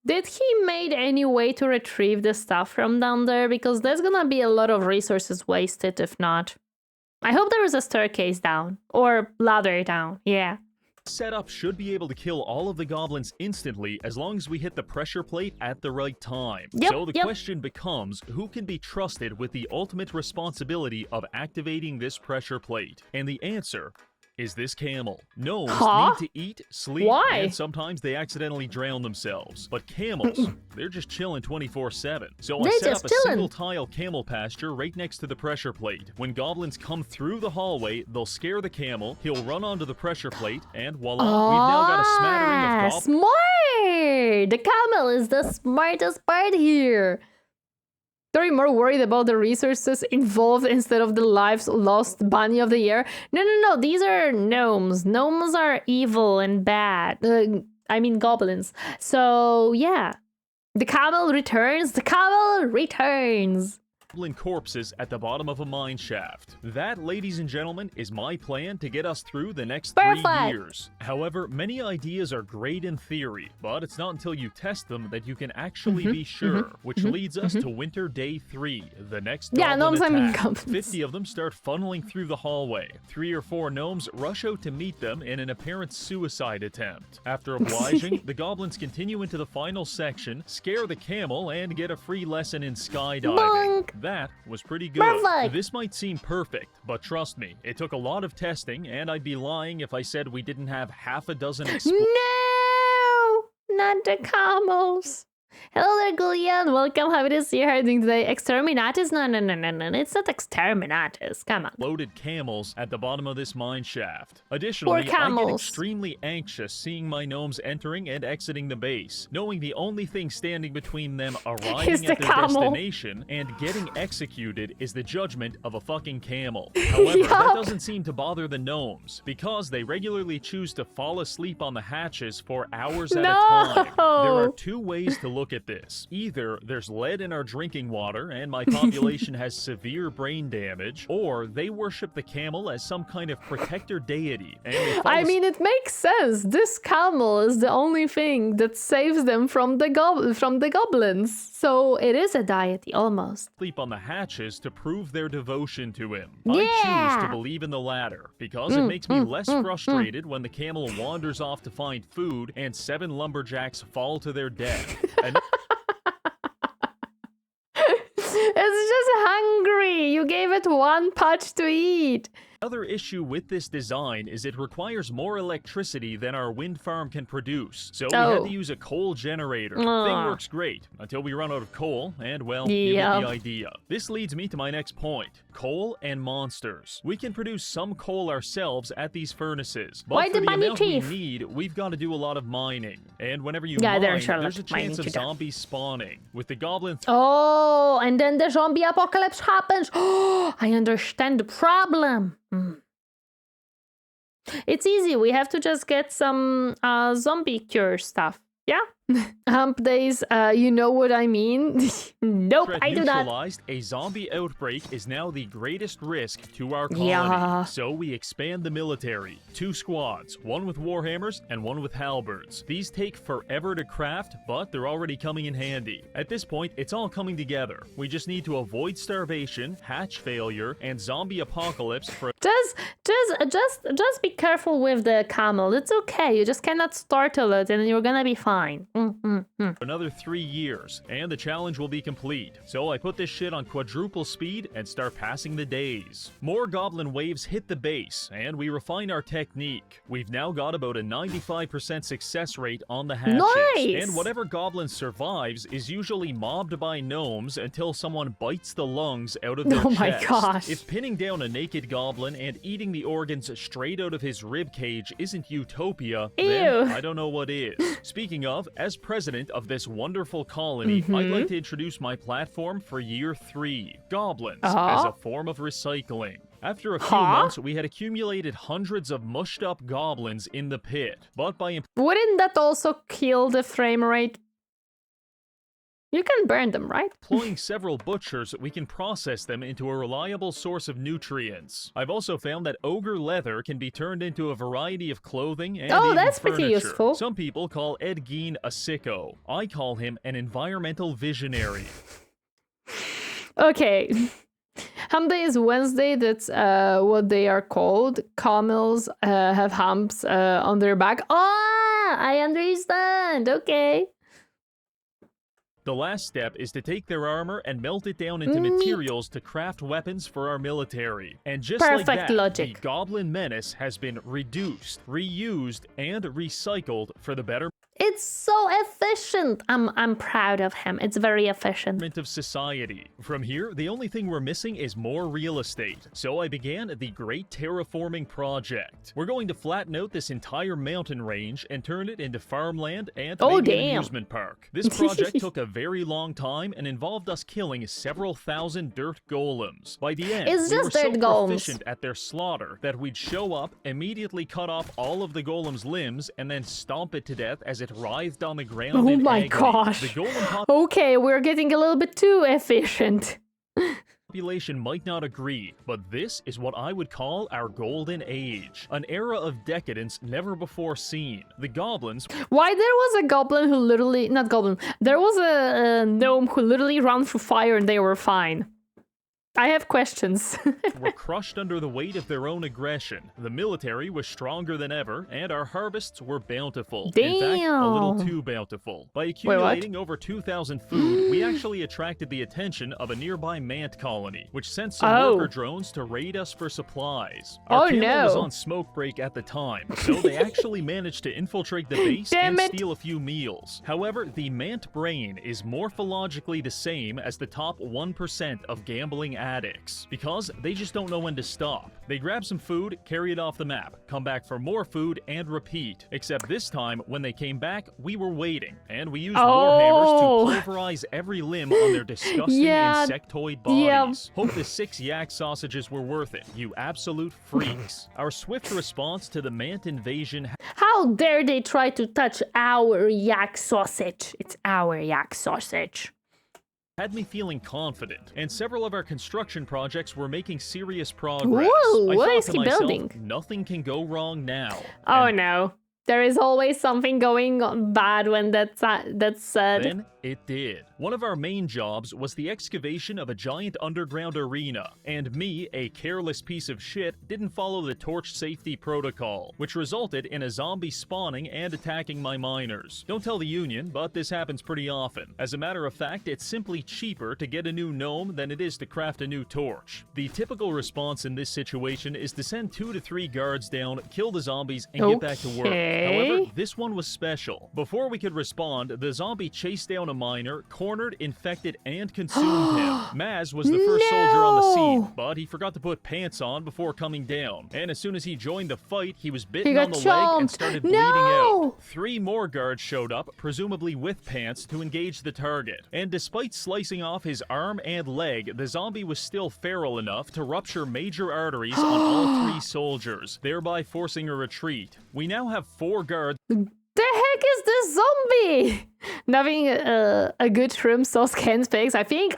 Did he made any way to retrieve the stuff from down there? Because there's gonna be a lot of resources wasted if not. I hope there is a staircase down. Or ladder down, yeah. Setup should be able to kill all of the goblins instantly as long as we hit the pressure plate at the right time. So the question becomes, who can be trusted with the ultimate responsibility of activating this pressure plate? And the answer is this camel. Gnomes need to eat, sleep, and sometimes they accidentally drown themselves. But camels, they're just chilling 24/7. So I set up a single tile camel pasture right next to the pressure plate. When goblins come through the hallway, they'll scare the camel, he'll run onto the pressure plate, and voila, we've now got a smattering of goblins. Smart! The camel is the smartest part here. Are you more worried about the resources involved instead of the lives lost bunny of the year? No, these are gnomes. Gnomes are evil and bad. I mean goblins. So, yeah. The camel returns. The camel returns. Goblin corpses at the bottom of a mine shaft. That, ladies and gentlemen, is my plan to get us through the next 3 years. However, many ideas are great in theory, but it's not until you test them that you can actually be sure, which leads us to Winter Day 3, the next goblin attack. 50 of them start funneling through the hallway. 3 or 4 gnomes rush out to meet them in an apparent suicide attempt. After obliging, the goblins continue into the final section, scare the camel, and get a free lesson in skydiving. Bonk. That was pretty good. This might seem perfect, but trust me, it took a lot of testing, and I'd be lying if I said we didn't have half a dozen No! Not the camels. Hello there, Gullian. Welcome. Happy to see you. How are you doing today? Exterminatus? No. It's not Exterminatus. Come on. Loaded camels at the bottom of this mine shaft. Additionally, I get extremely anxious seeing my gnomes entering and exiting the base, knowing the only thing standing between them arriving at their destination and getting executed is the judgment of a fucking camel. However, that doesn't seem to bother the gnomes, because they regularly choose to fall asleep on the hatches for hours at a time. There are two ways to look at this. Either there's lead in our drinking water and my population has severe brain damage, or they worship the camel as some kind of protector deity. And I mean, it makes sense. This camel is the only thing that saves them from the goblins. So it is a deity, almost. Sleep on the hatches to prove their devotion to him. Yeah. I choose to believe in the latter, because it makes me less frustrated when the camel wanders off to find food and 7 lumberjacks fall to their death. And It's just hungry. You gave it one patch to eat. another issue with this design is it requires more electricity than our wind farm can produce. So we had to use a coal generator. Thing works great until we run out of coal, and well, you get the idea. This leads me to my next point. Coal and monsters. We can produce some coal ourselves at these furnaces, but for the amount we need, we've got to do a lot of mining. And whenever you mine, there's a chance of zombies spawning. With the goblin... Oh, and then the zombie apocalypse happens. Oh, I understand the problem. It's easy. We have to just get some zombie cure stuff. Yeah? Hump days, you know what I mean? Nope, I do not. A zombie outbreak is now the greatest risk to our colony. So we expand the military. 2 squads, one with warhammers and one with halberds. These take forever to craft, but they're already coming in handy. At this point, it's all coming together. We just need to avoid starvation, hatch failure, and zombie apocalypse for... Just be careful with the camel. It's okay. You just cannot startle it and you're gonna be fine. Another 3 years, and the challenge will be complete. So I put this shit on quadruple speed and start passing the days. More goblin waves hit the base, and we refine our technique. We've now got about a 95% success rate on the hatches. Nice! And whatever goblin survives is usually mobbed by gnomes until someone bites the lungs out of their chest. Oh my gosh. If pinning down a naked goblin and eating the organs straight out of his rib cage isn't utopia, then I don't know what is. Speaking of, as president of this wonderful colony, I'd like to introduce my platform for year 3, Goblins, as a form of recycling. After a few months, we had accumulated hundreds of mushed up goblins in the pit, but by... Wouldn't that also kill the frame rate? You can burn them, right? Employing several butchers, we can process them into a reliable source of nutrients. I've also found that ogre leather can be turned into a variety of clothing and even that's furniture. pretty useful. Some people call Ed Gein a sicko. I call him an environmental visionary. Okay. Hump Day is Wednesday. That's what they are called. Camels have humps on their back. Ah, I understand. Okay. The last step is to take their armor and melt it down into materials to craft weapons for our military. And just like that, the Goblin Menace has been reduced, reused, and recycled for the betterment. It's so efficient. I'm proud of him. It's very efficient. Of society. From here, the only thing we're missing is more real estate. So I began the Great Terraforming Project. We're going to flatten out this entire mountain range and turn it into farmland and maybe an amusement park. This project took a very long time and involved us killing several thousand dirt golems. By the end, we were so proficient at their slaughter that we'd show up, immediately cut off all of the golem's limbs, and then stomp it to death as it writhed on the ground in agony. Oh my gosh. Okay, we're getting a little bit too efficient. Population might not agree, but this is what I would call our golden age. An era of decadence never before seen. The goblins... Why there was a goblin who literally... Not goblin. There was a gnome who literally ran through fire and they were fine. I have questions. were crushed under the weight of their own aggression. The military was stronger than ever, and our harvests were bountiful. Damn. In fact, a little too bountiful. By accumulating over 2,000 food, we actually attracted the attention of a nearby mant colony, which sent some worker drones to raid us for supplies. Our camel was on smoke break at the time, so they actually managed to infiltrate the base and steal a few meals. However, the mant brain is morphologically the same as the top 1% of gambling addicts. addicts, because they just don't know when to stop. They grab some food, carry it off the map, come back for more food, and repeat. Except this time, when they came back, we were waiting, and we used warhammers to pulverize every limb on their disgusting insectoid bodies. Hope the 6 yak sausages were worth it, you absolute freaks. Our swift response to the Mant invasion... How dare they try to touch our yak sausage? It's our yak sausage. Had me feeling confident, and several of our construction projects were making serious progress. Whoa, I what thought is to he myself, building? nothing can go wrong now. Oh no. There is always something going bad when that's said. Then it did. One of our main jobs was the excavation of a giant underground arena, and me, a careless piece of shit, didn't follow the torch safety protocol, which resulted in a zombie spawning and attacking my miners. Don't tell the Union, but this happens pretty often. As a matter of fact, it's simply cheaper to get a new gnome than it is to craft a new torch. The typical response in this situation is to send 2 to 3 guards down, kill the zombies, and get back to work. However, this one was special. Before we could respond, the zombie chased down a miner, cornered, infected, and consumed him. Maz was the first soldier on the scene, but he forgot to put pants on before coming down. And as soon as he joined the fight, he was bitten on the leg and started bleeding out. 3 more guards showed up, presumably with pants, to engage the target. And despite slicing off his arm and leg, the zombie was still feral enough to rupture major arteries on all 3 soldiers, thereby forcing a retreat. We now have 4 guards. The heck is this zombie? Nothing a good shroom sauce can fix. I think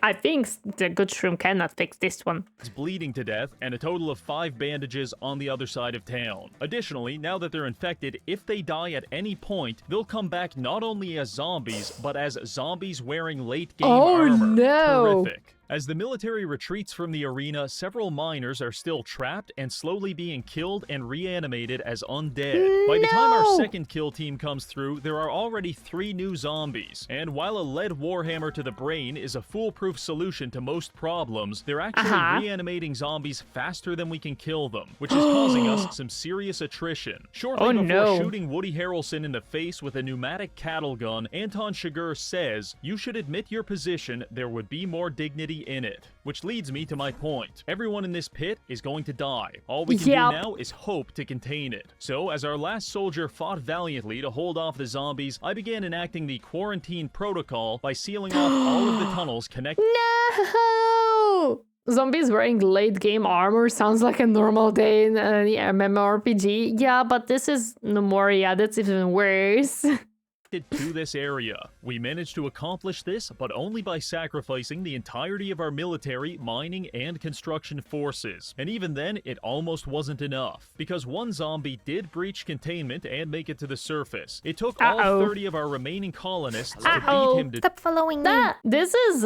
the good shroom cannot fix this one. It's bleeding to death, and a total of 5 bandages on the other side of town. Additionally, now that they're infected, if they die at any point, they'll come back not only as zombies, but as zombies wearing late-game armor. No! Terrific. As the military retreats from the arena, several miners are still trapped and slowly being killed and reanimated as undead. By the time our second kill team comes through, there are already 3 new zombies. And while a lead warhammer to the brain is a foolproof solution to most problems, they're actually reanimating zombies faster than we can kill them, which is causing us some serious attrition. Shortly before shooting Woody Harrelson in the face with a pneumatic cattle gun, Anton Chigurh says, "You should admit your position, there would be more dignity in it." Which leads me to my point. Everyone in this pit is going to die. All we can do now is hope to contain it. So, as our last soldier fought valiantly to hold off the zombies, I began enacting the quarantine protocol by sealing off all of the tunnels connected. No! Zombies wearing late game armor sounds like a normal day in the MMORPG. Yeah, but this is Gnomoria. That's even worse. To this area. We managed to accomplish this, but only by sacrificing the entirety of our military, mining, and construction forces. And even then, it almost wasn't enough, because one zombie did breach containment and make it to the surface. It took all 30 of our remaining colonists to beat him to... Stop following me. This is,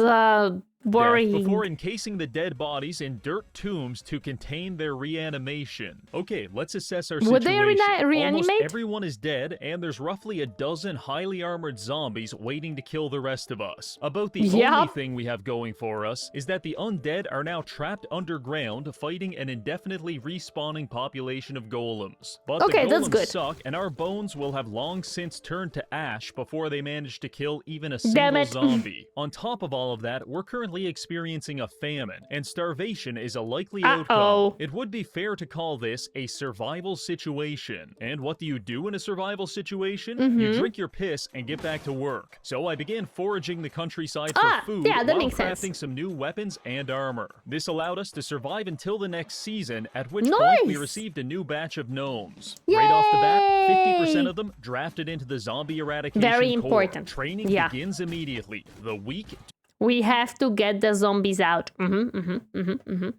worrying. Before encasing the dead bodies in dirt tombs to contain their reanimation. Okay, let's assess our situation. Would they reanimate? Almost everyone is dead, and there's roughly a dozen highly armored zombies waiting to kill the rest of us. About the only thing we have going for us is that the undead are now trapped underground fighting an indefinitely respawning population of golems. But the golems suck, and our bones will have long since turned to ash before they manage to kill even a single zombie. On top of all of that, we're currently experiencing a famine, and starvation is a likely outcome. It would be fair to call this a survival situation. And what do you do in a survival situation? You drink your piss and get back to work. So I began foraging the countryside for food while crafting some new weapons and armor. This allowed us to survive until the next season, at which point we received a new batch of gnomes. Right off the bat, 50% of them drafted into the zombie eradication Very important. Training begins immediately. The week... We have to get the zombies out. Do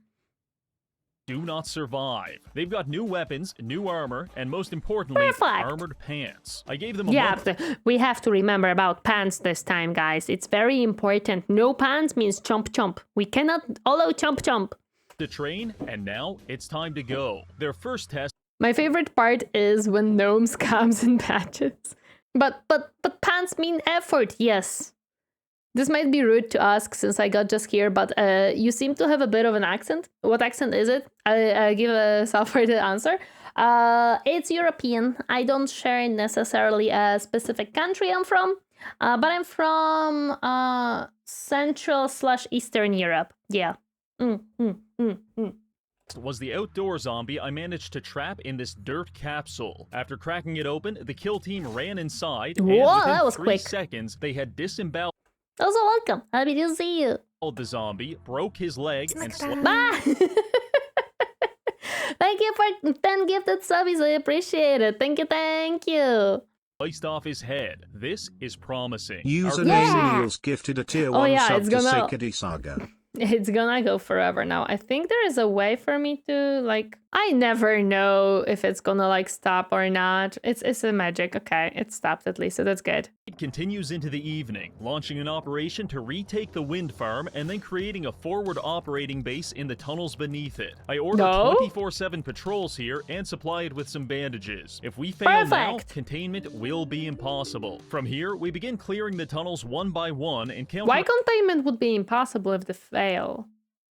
not survive. They've got new weapons, new armor, and most importantly, armored pants. I gave them a month. We have to remember about pants this time, guys. It's very important. No pants means chomp chomp. We cannot allow chomp chomp. To train, and now it's time to go. Their first test. My favorite part is when gnomes comes in batches. But pants mean effort, yes. This might be rude to ask since I got just here, but you seem to have a bit of an accent. What accent is it? I'll give a self-rated answer. It's European. I don't share necessarily a specific country I'm from, but I'm from Central/Eastern Europe. Yeah. Was the outdoor zombie I managed to trap in this dirt capsule. After cracking it open, the kill team ran inside, and Whoa, within that was 3 quick. seconds, they had disemboweled Also welcome. Happy to see you. the zombie, broke his leg, and Ah! Thank you for 10 gifted subbies. I appreciate it. Thank you. sliced off his head. This is promising. Username Niels gifted a tier 1 yeah, sub it's to gonna- CptRardann. It's gonna go forever now. I think there is a way for me to, like... I never know if it's gonna, like, stop or not. It's a magic. Okay, it stopped at least, so that's good. It continues into the evening, launching an operation to retake the wind farm and then creating a forward operating base in the tunnels beneath it. I ordered No? 24/7 patrols here and supply it with some bandages. If we fail now, Perfect. containment will be impossible. From here, we begin clearing the tunnels one by one and Why containment would be impossible if they fail?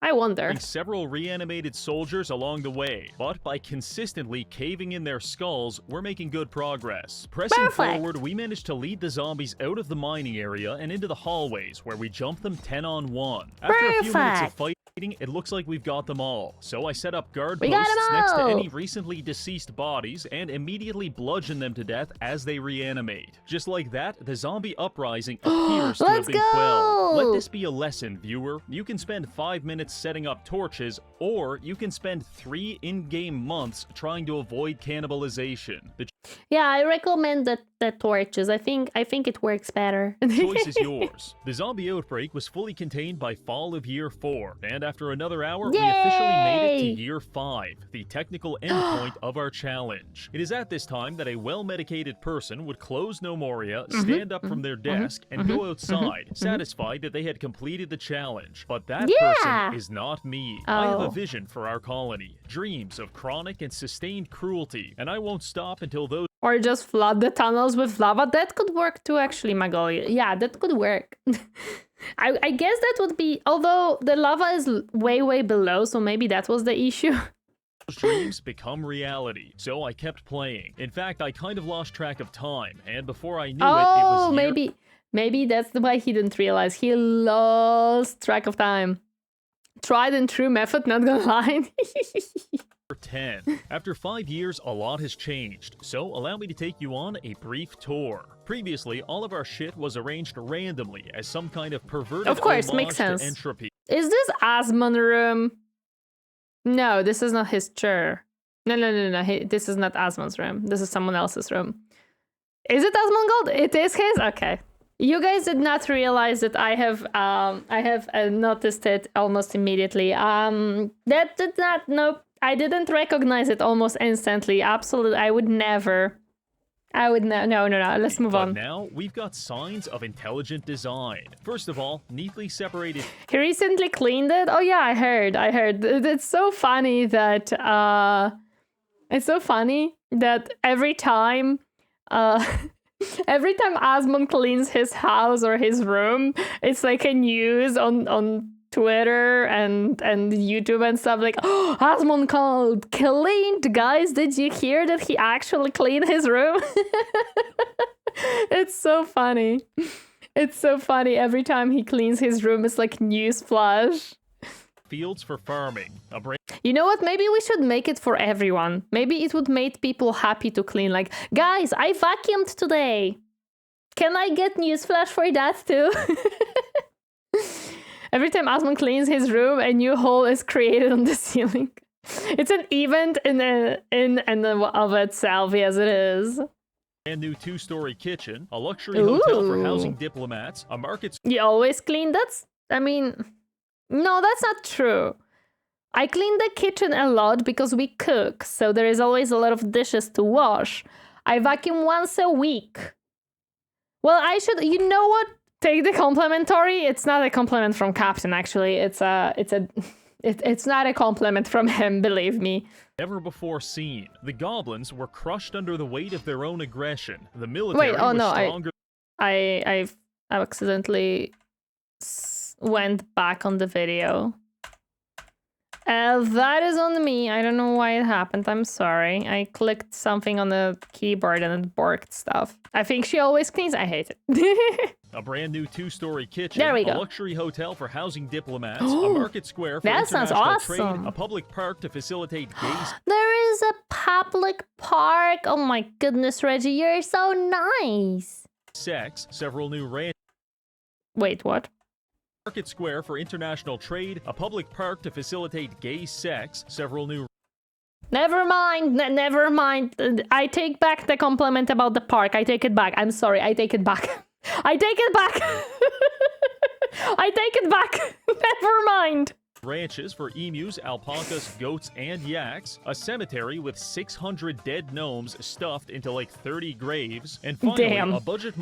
I wonder. several reanimated soldiers along the way, but by consistently caving in their skulls, we're making good progress. Pressing Perfect. forward, we managed to lead the zombies out of the mining area and into the hallways, where we jump them 10-on-1. After a few minutes of Perfect. fighting, it looks like we've got them all, so I set up guard We got 'em posts next to all. any recently deceased bodies and immediately bludgeon them to death as they reanimate. Just like that, the zombie uprising appears to have Let's been quelled. Let go. this be a lesson, viewer. You can spend 5 minutes setting up torches, or you can spend 3 in-game months trying to avoid cannibalization. The Yeah, I recommend the torches. I think it works better. choice is yours. The zombie outbreak was fully contained by fall of year 4, and after another hour, we officially made it to Yay! year 5, the technical endpoint of our challenge. It is at this time that a well-medicated person would close Gnomoria, stand up from their desk, and go outside, satisfied that they had completed the challenge. But that Yeah! person is not me. I have a Oh. vision for our colony, dreams of chronic and sustained cruelty, and I won't stop until those Or just flood the tunnels with lava. That could work too, actually, Magoli. Yeah, that could work. I guess that would be... Although the lava is way below, so maybe that was the issue. dreams become reality. So I kept playing. In fact, I kind of lost track of time, and before I knew it was year maybe that's why he didn't realize. He lost track of time. Tried and true method, not gonna lie. 10. After 5 years, a lot has changed, so allow me to take you on a brief tour. Previously, all of our shit was arranged randomly as some kind of perverted Of course, homage makes to sense. entropy. Is this Asmon room? No, this is not his chair. No. This is not Asmon's room. This is someone else's room. Is it Asmon Gold? It is his? Okay. You guys did not realize that I have noticed it almost immediately. That did not, nope. I didn't recognize it almost instantly. Absolutely, I would never. No. Let's move But on. now, we've got signs of intelligent design. First of all, neatly separated He recently cleaned it. Oh yeah, I heard. It's so funny that every time Asmon cleans his house or his room, it's like a news on Twitter and YouTube and stuff, like, oh, Asmon cleaned, guys. Did you hear that he actually cleaned his room? It's so funny. It's so funny. Every time he cleans his room, it's like news flash. fields for farming. A brand You know what? Maybe we should make it for everyone. Maybe it would make people happy to clean. Like, guys, I vacuumed today. Can I get newsflash for that too? Every time Asmon cleans his room, a new hole is created on the ceiling. It's an event in and of itself. Yes, it is. brand new 2-story kitchen, a luxury hotel for Ooh. housing diplomats, a market You always clean? No, that's not true. I clean the kitchen a lot because we cook, so there is always a lot of dishes to wash. I vacuum once a week. Well, you know what? Take the complimentary. It's not a compliment from Captain, actually. It's not a compliment from him, believe me. never before seen. The Goblins were crushed under the weight of their own aggression. The military Wait, oh was no, stronger I accidentally went back on the video. That is on me. I don't know why it happened. I'm sorry. I clicked something on the keyboard and it borked stuff. I think she always cleans. I hate it. a brand new 2-story kitchen, There we go. a luxury hotel for housing diplomats, a market square for That sounds international trade, awesome. a public park to facilitate gays. There is a public park. Oh my goodness, Reggie, you're so nice. Sex, several new Wait, what? market square for international trade, a public park to facilitate gay sex, several new Never mind, never mind. I take back the compliment about the park. I take it back. I'm sorry, I take it back. I take it back. I take it back. Never mind. ranches for emus, alpacas, goats, and yaks, a cemetery with 600 dead gnomes stuffed into like 30 graves, and finally Damn. a budget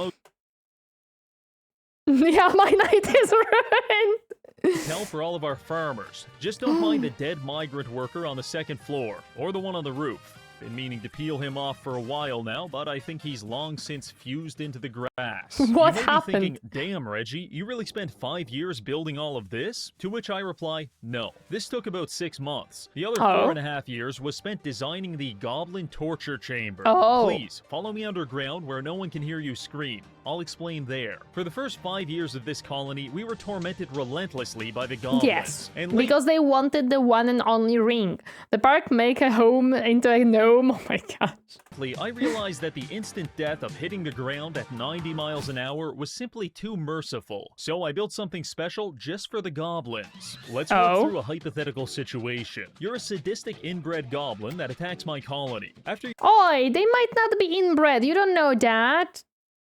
Yeah, my night is ruined. motel for all of our farmers. Just don't mind the dead migrant worker on the second floor, or the one on the roof. Been meaning to peel him off for a while now, but I think he's long since fused into the grass. What you may happened? Be thinking, damn, Reggie, you really spent 5 years building all of this? To which I reply, no. This took about 6 months. The other 4.5 years was spent designing the Goblin torture chamber. Oh. Please, follow me underground where no one can hear you scream. I'll explain there. For the first 5 years of this colony, we were tormented relentlessly by the Goblins. Yes, And because they wanted the one and only ring. The park make a home into a gnome. Oh my gosh. I realized that the instant death of hitting the ground at 90 miles an hour was simply too merciful. So I built something special just for the goblins. Let's work through a hypothetical situation. You're a sadistic inbred goblin that attacks my colony. After Oi, they might not be inbred. You don't know that.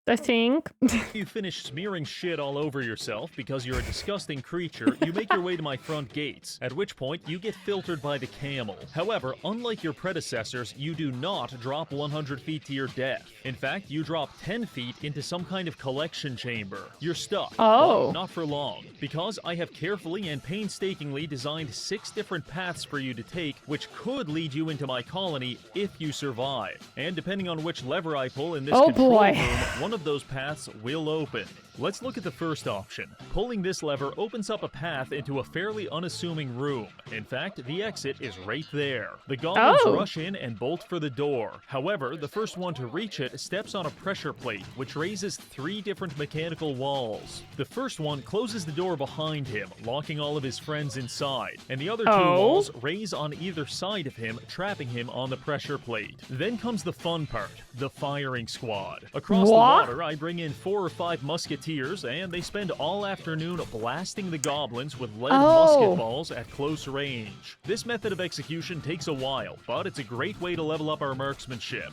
I think. you finish smearing shit all over yourself because you're a disgusting creature, you make your way to my front gates, at which point you get filtered by the camel. However, unlike your predecessors, you do not drop 100 feet to your death. In fact, you drop 10 feet into some kind of collection chamber. You're stuck. Oh. But not for long, because I have carefully and painstakingly designed 6 different paths for you to take, which could lead you into my colony if you survive. And depending on which lever I pull in this control room, one of those paths will open. Let's look at the first option. Pulling this lever opens up a path into a fairly unassuming room. In fact, the exit is right there. The goblins rush in and bolt for the door. However, the first one to reach it steps on a pressure plate, which raises 3 different mechanical walls. The first one closes the door behind him, locking all of his friends inside, and the other 2 walls raise on either side of him, trapping him on the pressure plate. Then comes the fun part, the firing squad. Across the water, I bring in 4 or 5 musketeers, and they spend all afternoon blasting the goblins with lead musket balls at close range. This method of execution takes a while, but it's a great way to level up our marksmanship.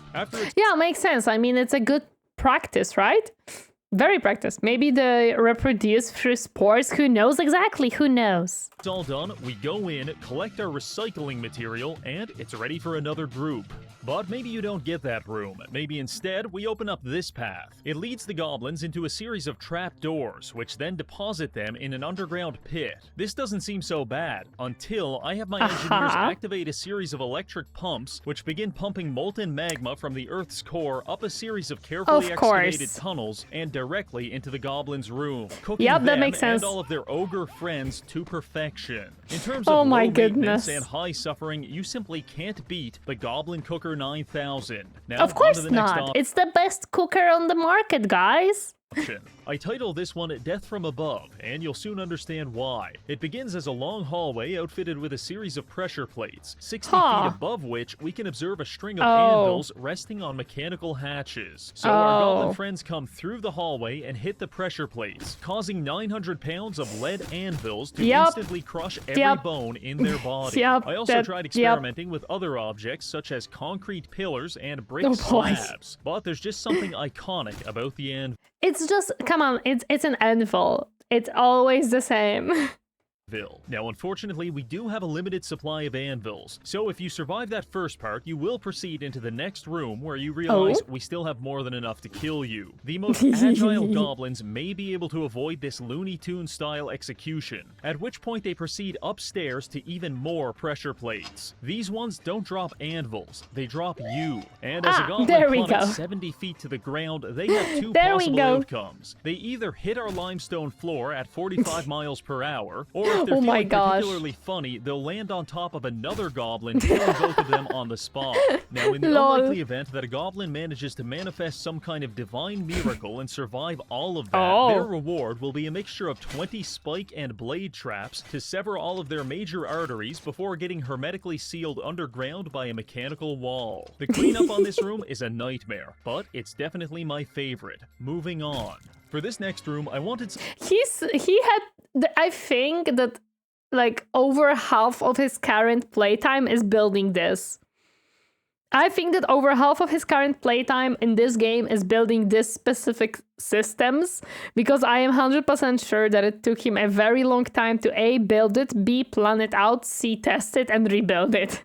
Yeah, makes sense. I mean, it's a good practice, right? Very practice. Maybe they reproduce through spores. Who knows exactly? Who knows? It's all done, we go in, collect our recycling material, and it's ready for another group. But maybe you don't get that room. Maybe instead, we open up this path. It leads the goblins into a series of trap doors, which then deposit them in an underground pit. This doesn't seem so bad, until I have my engineers activate a series of electric pumps, which begin pumping molten magma from the Earth's core up a series of carefully excavated tunnels and directly into the goblins' room, cooking them that makes sense. and all of their ogre friends to perfection. In terms of low maintenance and high suffering, you simply can't beat the Goblin Cooker 9000. Now, of course on to the next not. It's the best cooker on the market, guys. I title this one Death from Above, and you'll soon understand why. It begins as a long hallway outfitted with a series of pressure plates, 60 feet above which we can observe a string of anvils resting on mechanical hatches. So our goblin friends come through the hallway and hit the pressure plates, causing 900 pounds of lead anvils to instantly crush every bone in their body. I also tried experimenting with other objects such as concrete pillars and brick slabs, but there's just something iconic about the anvil. It's just, come on, it's an anvil. It's always the same. Now, unfortunately, we do have a limited supply of anvils, so if you survive that first part, you will proceed into the next room where you realize we still have more than enough to kill you. The most agile goblins may be able to avoid this Looney Tunes-style execution, at which point they proceed upstairs to even more pressure plates. These ones don't drop anvils, they drop you. And as a goblin plummets 70 feet to the ground, they have 2 possible outcomes. They either hit our limestone floor at 45 miles per hour, or If they're Oh my feeling gosh. particularly funny, they'll land on top of another goblin, killing both of them on the spot. Now, in the Lol. unlikely event that a goblin manages to manifest some kind of divine miracle and survive all of that, Oh. their reward will be a mixture of 20 spike and blade traps to sever all of their major arteries before getting hermetically sealed underground by a mechanical wall. The cleanup on this room is a nightmare, but it's definitely my favorite. Moving on. For this next room, I wanted some... I think that like over half of his current playtime is building this. I think that over half of his current playtime in this game is building this specific systems, because I am 100% sure that it took him a very long time to A, build it, B, plan it out, C, test it, and rebuild it.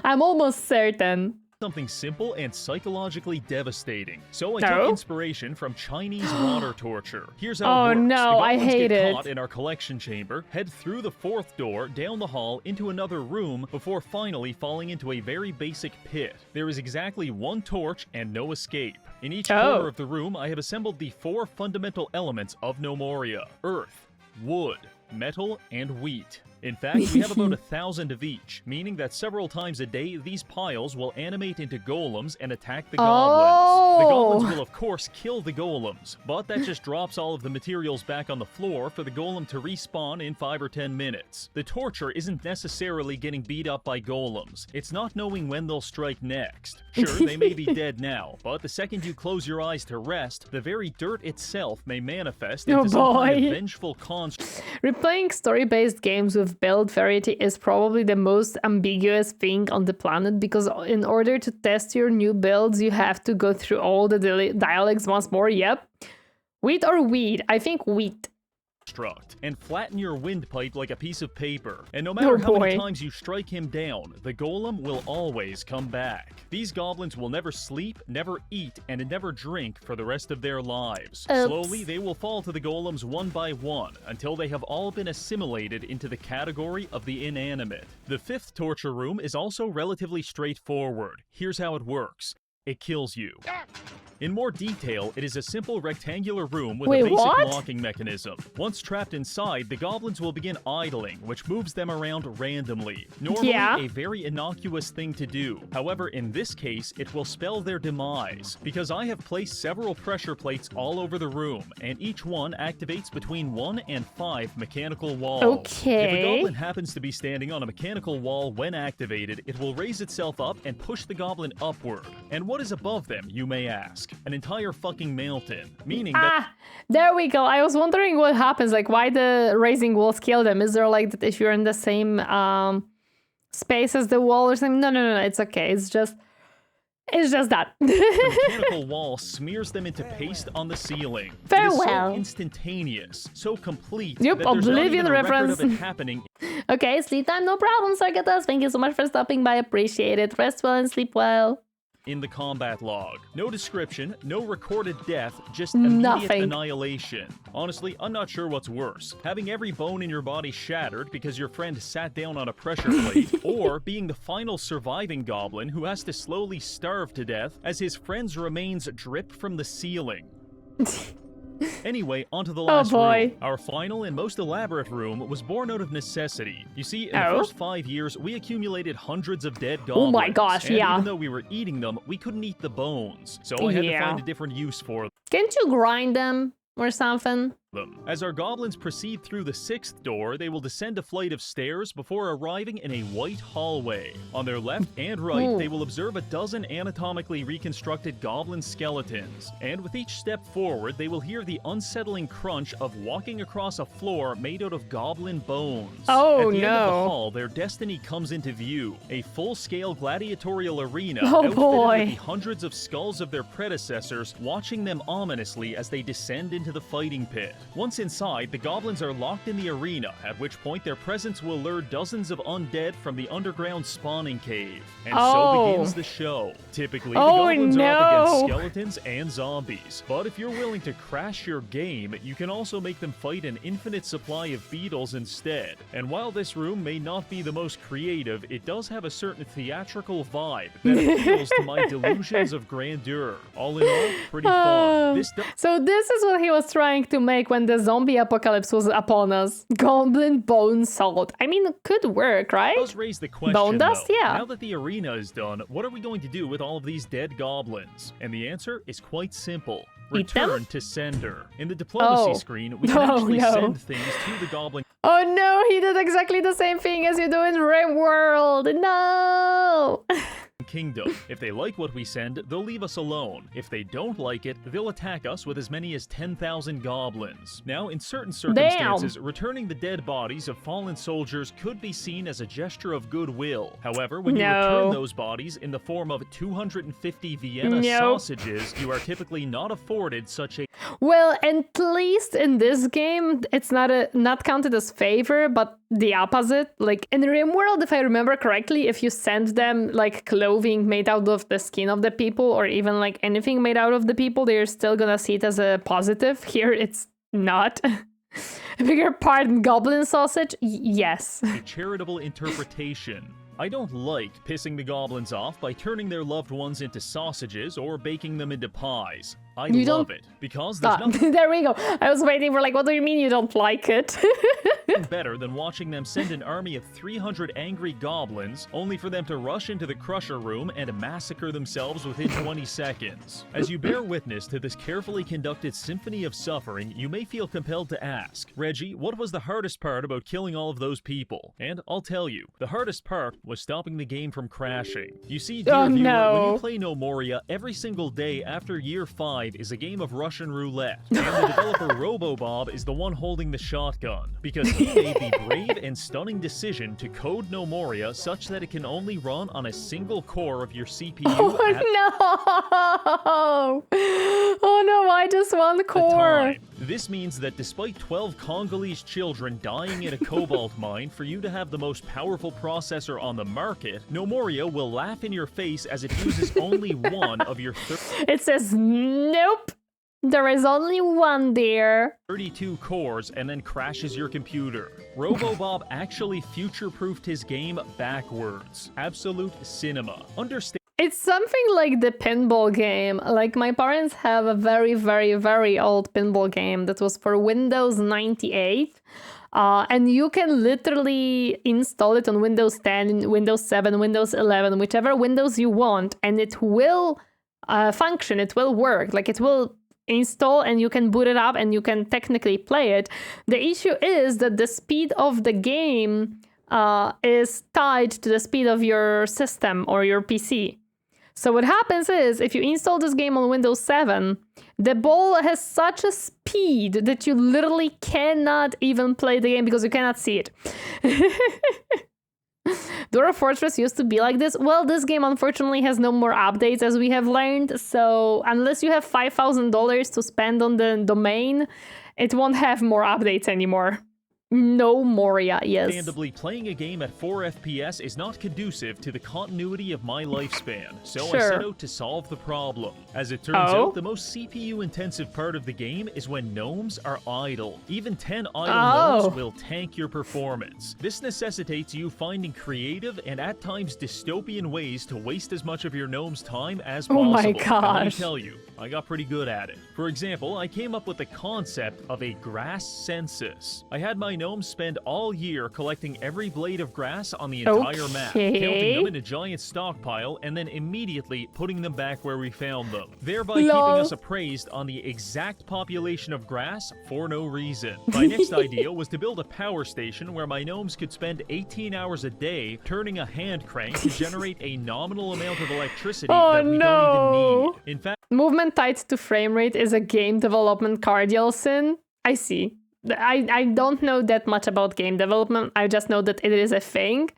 I'm almost certain. Something simple and psychologically devastating. So I took inspiration from Chinese water torture. Here's how it works. No, the I goblins hate get it. caught in our collection chamber, head through the 4th door, down the hall, into another room, before finally falling into a very basic pit. There is exactly one torch and no escape. In each corner of the room, I have assembled the 4 fundamental elements of Gnomoria: earth, wood, metal, and wheat. In fact, we have about 1,000 of each, meaning that several times a day, these piles will animate into golems and attack the goblins. The goblins will, of course, kill the golems, but that just drops all of the materials back on the floor for the golem to respawn in 5 or 10 minutes. The torture isn't necessarily getting beat up by golems. It's not knowing when they'll strike next. Sure, they may be dead now, but the second you close your eyes to rest, the very dirt itself may manifest into some kind of vengeful construct. Replaying story-based games with build variety is probably the most ambiguous thing on the planet, because in order to test your new builds, you have to go through all the dialects once more. Yep. Wheat or weed? I think wheat. And flatten your windpipe like a piece of paper. And no matter how many times you strike him down, the golem will always come back. These goblins will never sleep, never eat, and never drink for the rest of their lives. Slowly, they will fall to the golems one by one until they have all been assimilated into the category of the inanimate. The 5th torture room is also relatively straightforward. Here's how it works. It kills you. In more detail, it is a simple rectangular room with a basic locking mechanism. Once trapped inside, the goblins will begin idling, which moves them around randomly. Normally, a very innocuous thing to do. However, in this case, it will spell their demise, because I have placed several pressure plates all over the room, and each one activates between 1 and 5 mechanical walls. If a goblin happens to be standing on a mechanical wall when activated, it will raise itself up and push the goblin upward. And what is above them, you may ask? An entire fucking mountain, meaning that... There we go. I was wondering what happens, like why the raising walls kill them. Is there like that if you're in the same space as the wall or something? No, it's okay. It's just that. The mechanical wall smears them into paste on the ceiling. So instantaneous, so complete. Yep, that there's Oblivion not even a reference. record of it happening. Okay, sleep time, no problem, Sargatas. Thank you so much for stopping by. Appreciate it. Rest well and sleep well. In the combat log. No description, no recorded death, just immediate annihilation. Honestly, I'm not sure what's worse. Having every bone in your body shattered because your friend sat down on a pressure plate, or being the final surviving goblin who has to slowly starve to death as his friend's remains drip from the ceiling. Anyway, onto the last room. Our final and most elaborate room was born out of necessity. You see, in the first 5 years, we accumulated hundreds of dead goblins. Oh my gosh, and even though we were eating them, we couldn't eat the bones. So I had to find a different use for them. Can't you grind them or something? As our goblins proceed through the 6th door, they will descend a flight of stairs before arriving in a white hallway. On their left and right, they will observe a dozen anatomically reconstructed goblin skeletons. And with each step forward, they will hear the unsettling crunch of walking across a floor made out of goblin bones. At the end of the hall, their destiny comes into view. A full-scale gladiatorial arena outfitted with the hundreds of skulls of their predecessors, watching them ominously as they descend into the fighting pit. Once inside, the goblins are locked in the arena, at which point their presence will lure dozens of undead from the underground spawning cave. And so begins the show. Typically, the goblins are up against skeletons and zombies. But if you're willing to crash your game, you can also make them fight an infinite supply of beetles instead. And while this room may not be the most creative, it does have a certain theatrical vibe that appeals to my delusions of grandeur. All in all, pretty fun. So this is what he was trying to make when the zombie apocalypse was upon us. Goblin bone salt. I mean, it could work, right? It does raise the question, bone dust, though, yeah. now that the arena is done, what are we going to do with all of these dead goblins? And the answer is quite simple. Return to sender. In the diplomacy screen, we can actually send things to the goblin. Oh no, he did exactly the same thing as you do in RimWorld. No! Kingdom. If they like what we send, they'll leave us alone. If they don't like it, they'll attack us with as many as 10,000 goblins. Now, in certain circumstances, returning the dead bodies of fallen soldiers could be seen as a gesture of goodwill. However, when you return those bodies in the form of 250 Vienna sausages, you are typically not afforded such a... Well, at least in this game, it's not counted as favor, but the opposite. Like in RimWorld, if I remember correctly, if you send them like clothing made out of the skin of the people, or even like anything made out of the people, they're still gonna see it as a positive. Here, it's not. I beg your pardon, goblin sausage? Yes. A charitable interpretation. I don't like pissing the goblins off by turning their loved ones into sausages or baking them into pies. I love it, because there's nothing there we go. I was waiting for like, what do you mean you don't like it? better than watching them send an army of 300 angry goblins, only for them to rush into the crusher room and massacre themselves within 20 seconds. As you bear witness to this carefully conducted symphony of suffering, you may feel compelled to ask, Reggie, what was the hardest part about killing all of those people? And I'll tell you, the hardest part was stopping the game from crashing. You see, dear viewer, when you play Gnomoria, every single day after year 5 is a game of Russian roulette, and the developer RoboBob is the one holding the shotgun, because he made the brave and stunning decision to code Gnomoria such that it can only run on a single core of your CPU Oh no, why just one core? This means that despite 12 Congolese children dying in a cobalt mine for you to have the most powerful processor on the market, Gnomoria will laugh in your face as it uses only one of your... It says, nope, there is only one there. 32 cores and then crashes your computer. RoboBob actually future-proofed his game backwards. Absolute cinema. Understand. It's something like the pinball game. Like, my parents have a very, very, very old pinball game that was for Windows 98. And you can literally install it on Windows 10, Windows 7, Windows 11, whichever Windows you want, and it will function, it will work. Like, it will install and you can boot it up and you can technically play it. The issue is that the speed of the game is tied to the speed of your system or your PC. So what happens is, if you install this game on Windows 7, the ball has such a speed that you literally cannot even play the game because you cannot see it. Dwarf Fortress used to be like this. Well, this game unfortunately has no more updates, as we have learned. So unless you have $5,000 to spend on the domain, it won't have more updates anymore. Gnomoria, yes. Understandably, playing a game at 4 FPS is not conducive to the continuity of my lifespan, so I set out to solve the problem. As it turns out, the most CPU-intensive part of the game is when gnomes are idle. Even 10 idle gnomes will tank your performance. This necessitates you finding creative and at times dystopian ways to waste as much of your gnome's time as possible. Oh my And let me gosh. tell you, I got pretty good at it. For example, I came up with the concept of a grass census. I had my gnomes spend all year collecting every blade of grass on the entire map, counting them in a giant stockpile, and then immediately putting them back where we found them, thereby keeping us appraised on the exact population of grass for no reason. My next idea was to build a power station where my gnomes could spend 18 hours a day turning a hand crank to generate a nominal amount of electricity that we don't even need. In fact, movement tied to frame rate is a game development cardinal sin. I see. I don't know that much about game development. I just know that it is a thing.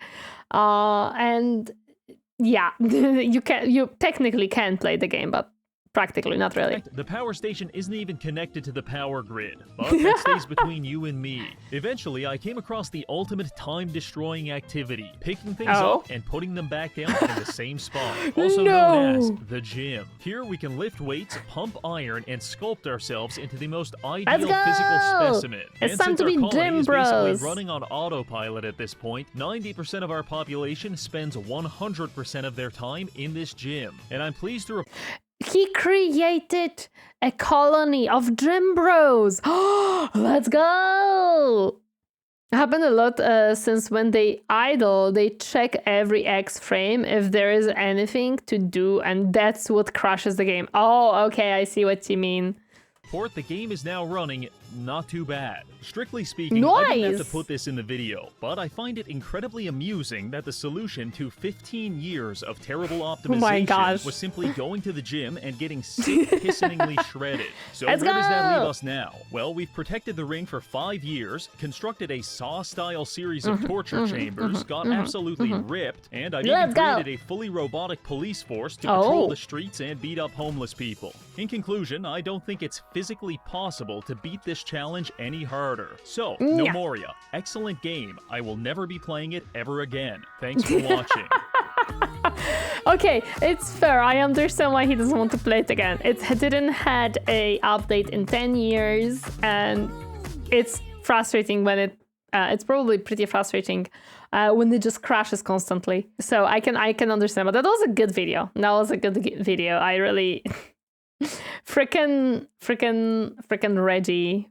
And yeah, you technically can play the game, but practically not really. The power station isn't even connected to the power grid, but that stays between you and me. Eventually, I came across the ultimate time-destroying activity, picking things up and putting them back down in the same spot, also known as the gym. Here, we can lift weights, pump iron, and sculpt ourselves into the most ideal physical specimen. It's time to be gym bros. Basically running on autopilot at this point, 90% of our population spends 100% of their time in this gym. And I'm pleased to report... He created a colony of gym bros. Let's go! Happened a lot since when they idle, they check every X frame if there is anything to do, and that's what crashes the game. Oh, okay, I see what you mean. The game is now running not too bad. Strictly speaking, I didn't have to put this in the video, but I find it incredibly amusing that the solution to 15 years of terrible optimization was simply going to the gym and getting sick pissingly shredded. So where does that leave us now? Well, we've protected the ring for 5 years, constructed a Saw-style series of torture chambers, got absolutely ripped, and I've even created a fully robotic police force to patrol the streets and beat up homeless people. In conclusion, I don't think it's physically possible to beat this challenge any harder. So, Gnomoria, excellent game. I will never be playing it ever again. Thanks for watching. Okay, it's fair. I understand why he doesn't want to play it again. It didn't had a update in 10 years, and it's frustrating when it's probably pretty frustrating when it just crashes constantly. So I can understand, but that was a good video. That was a good video. I really... Frickin' Reggie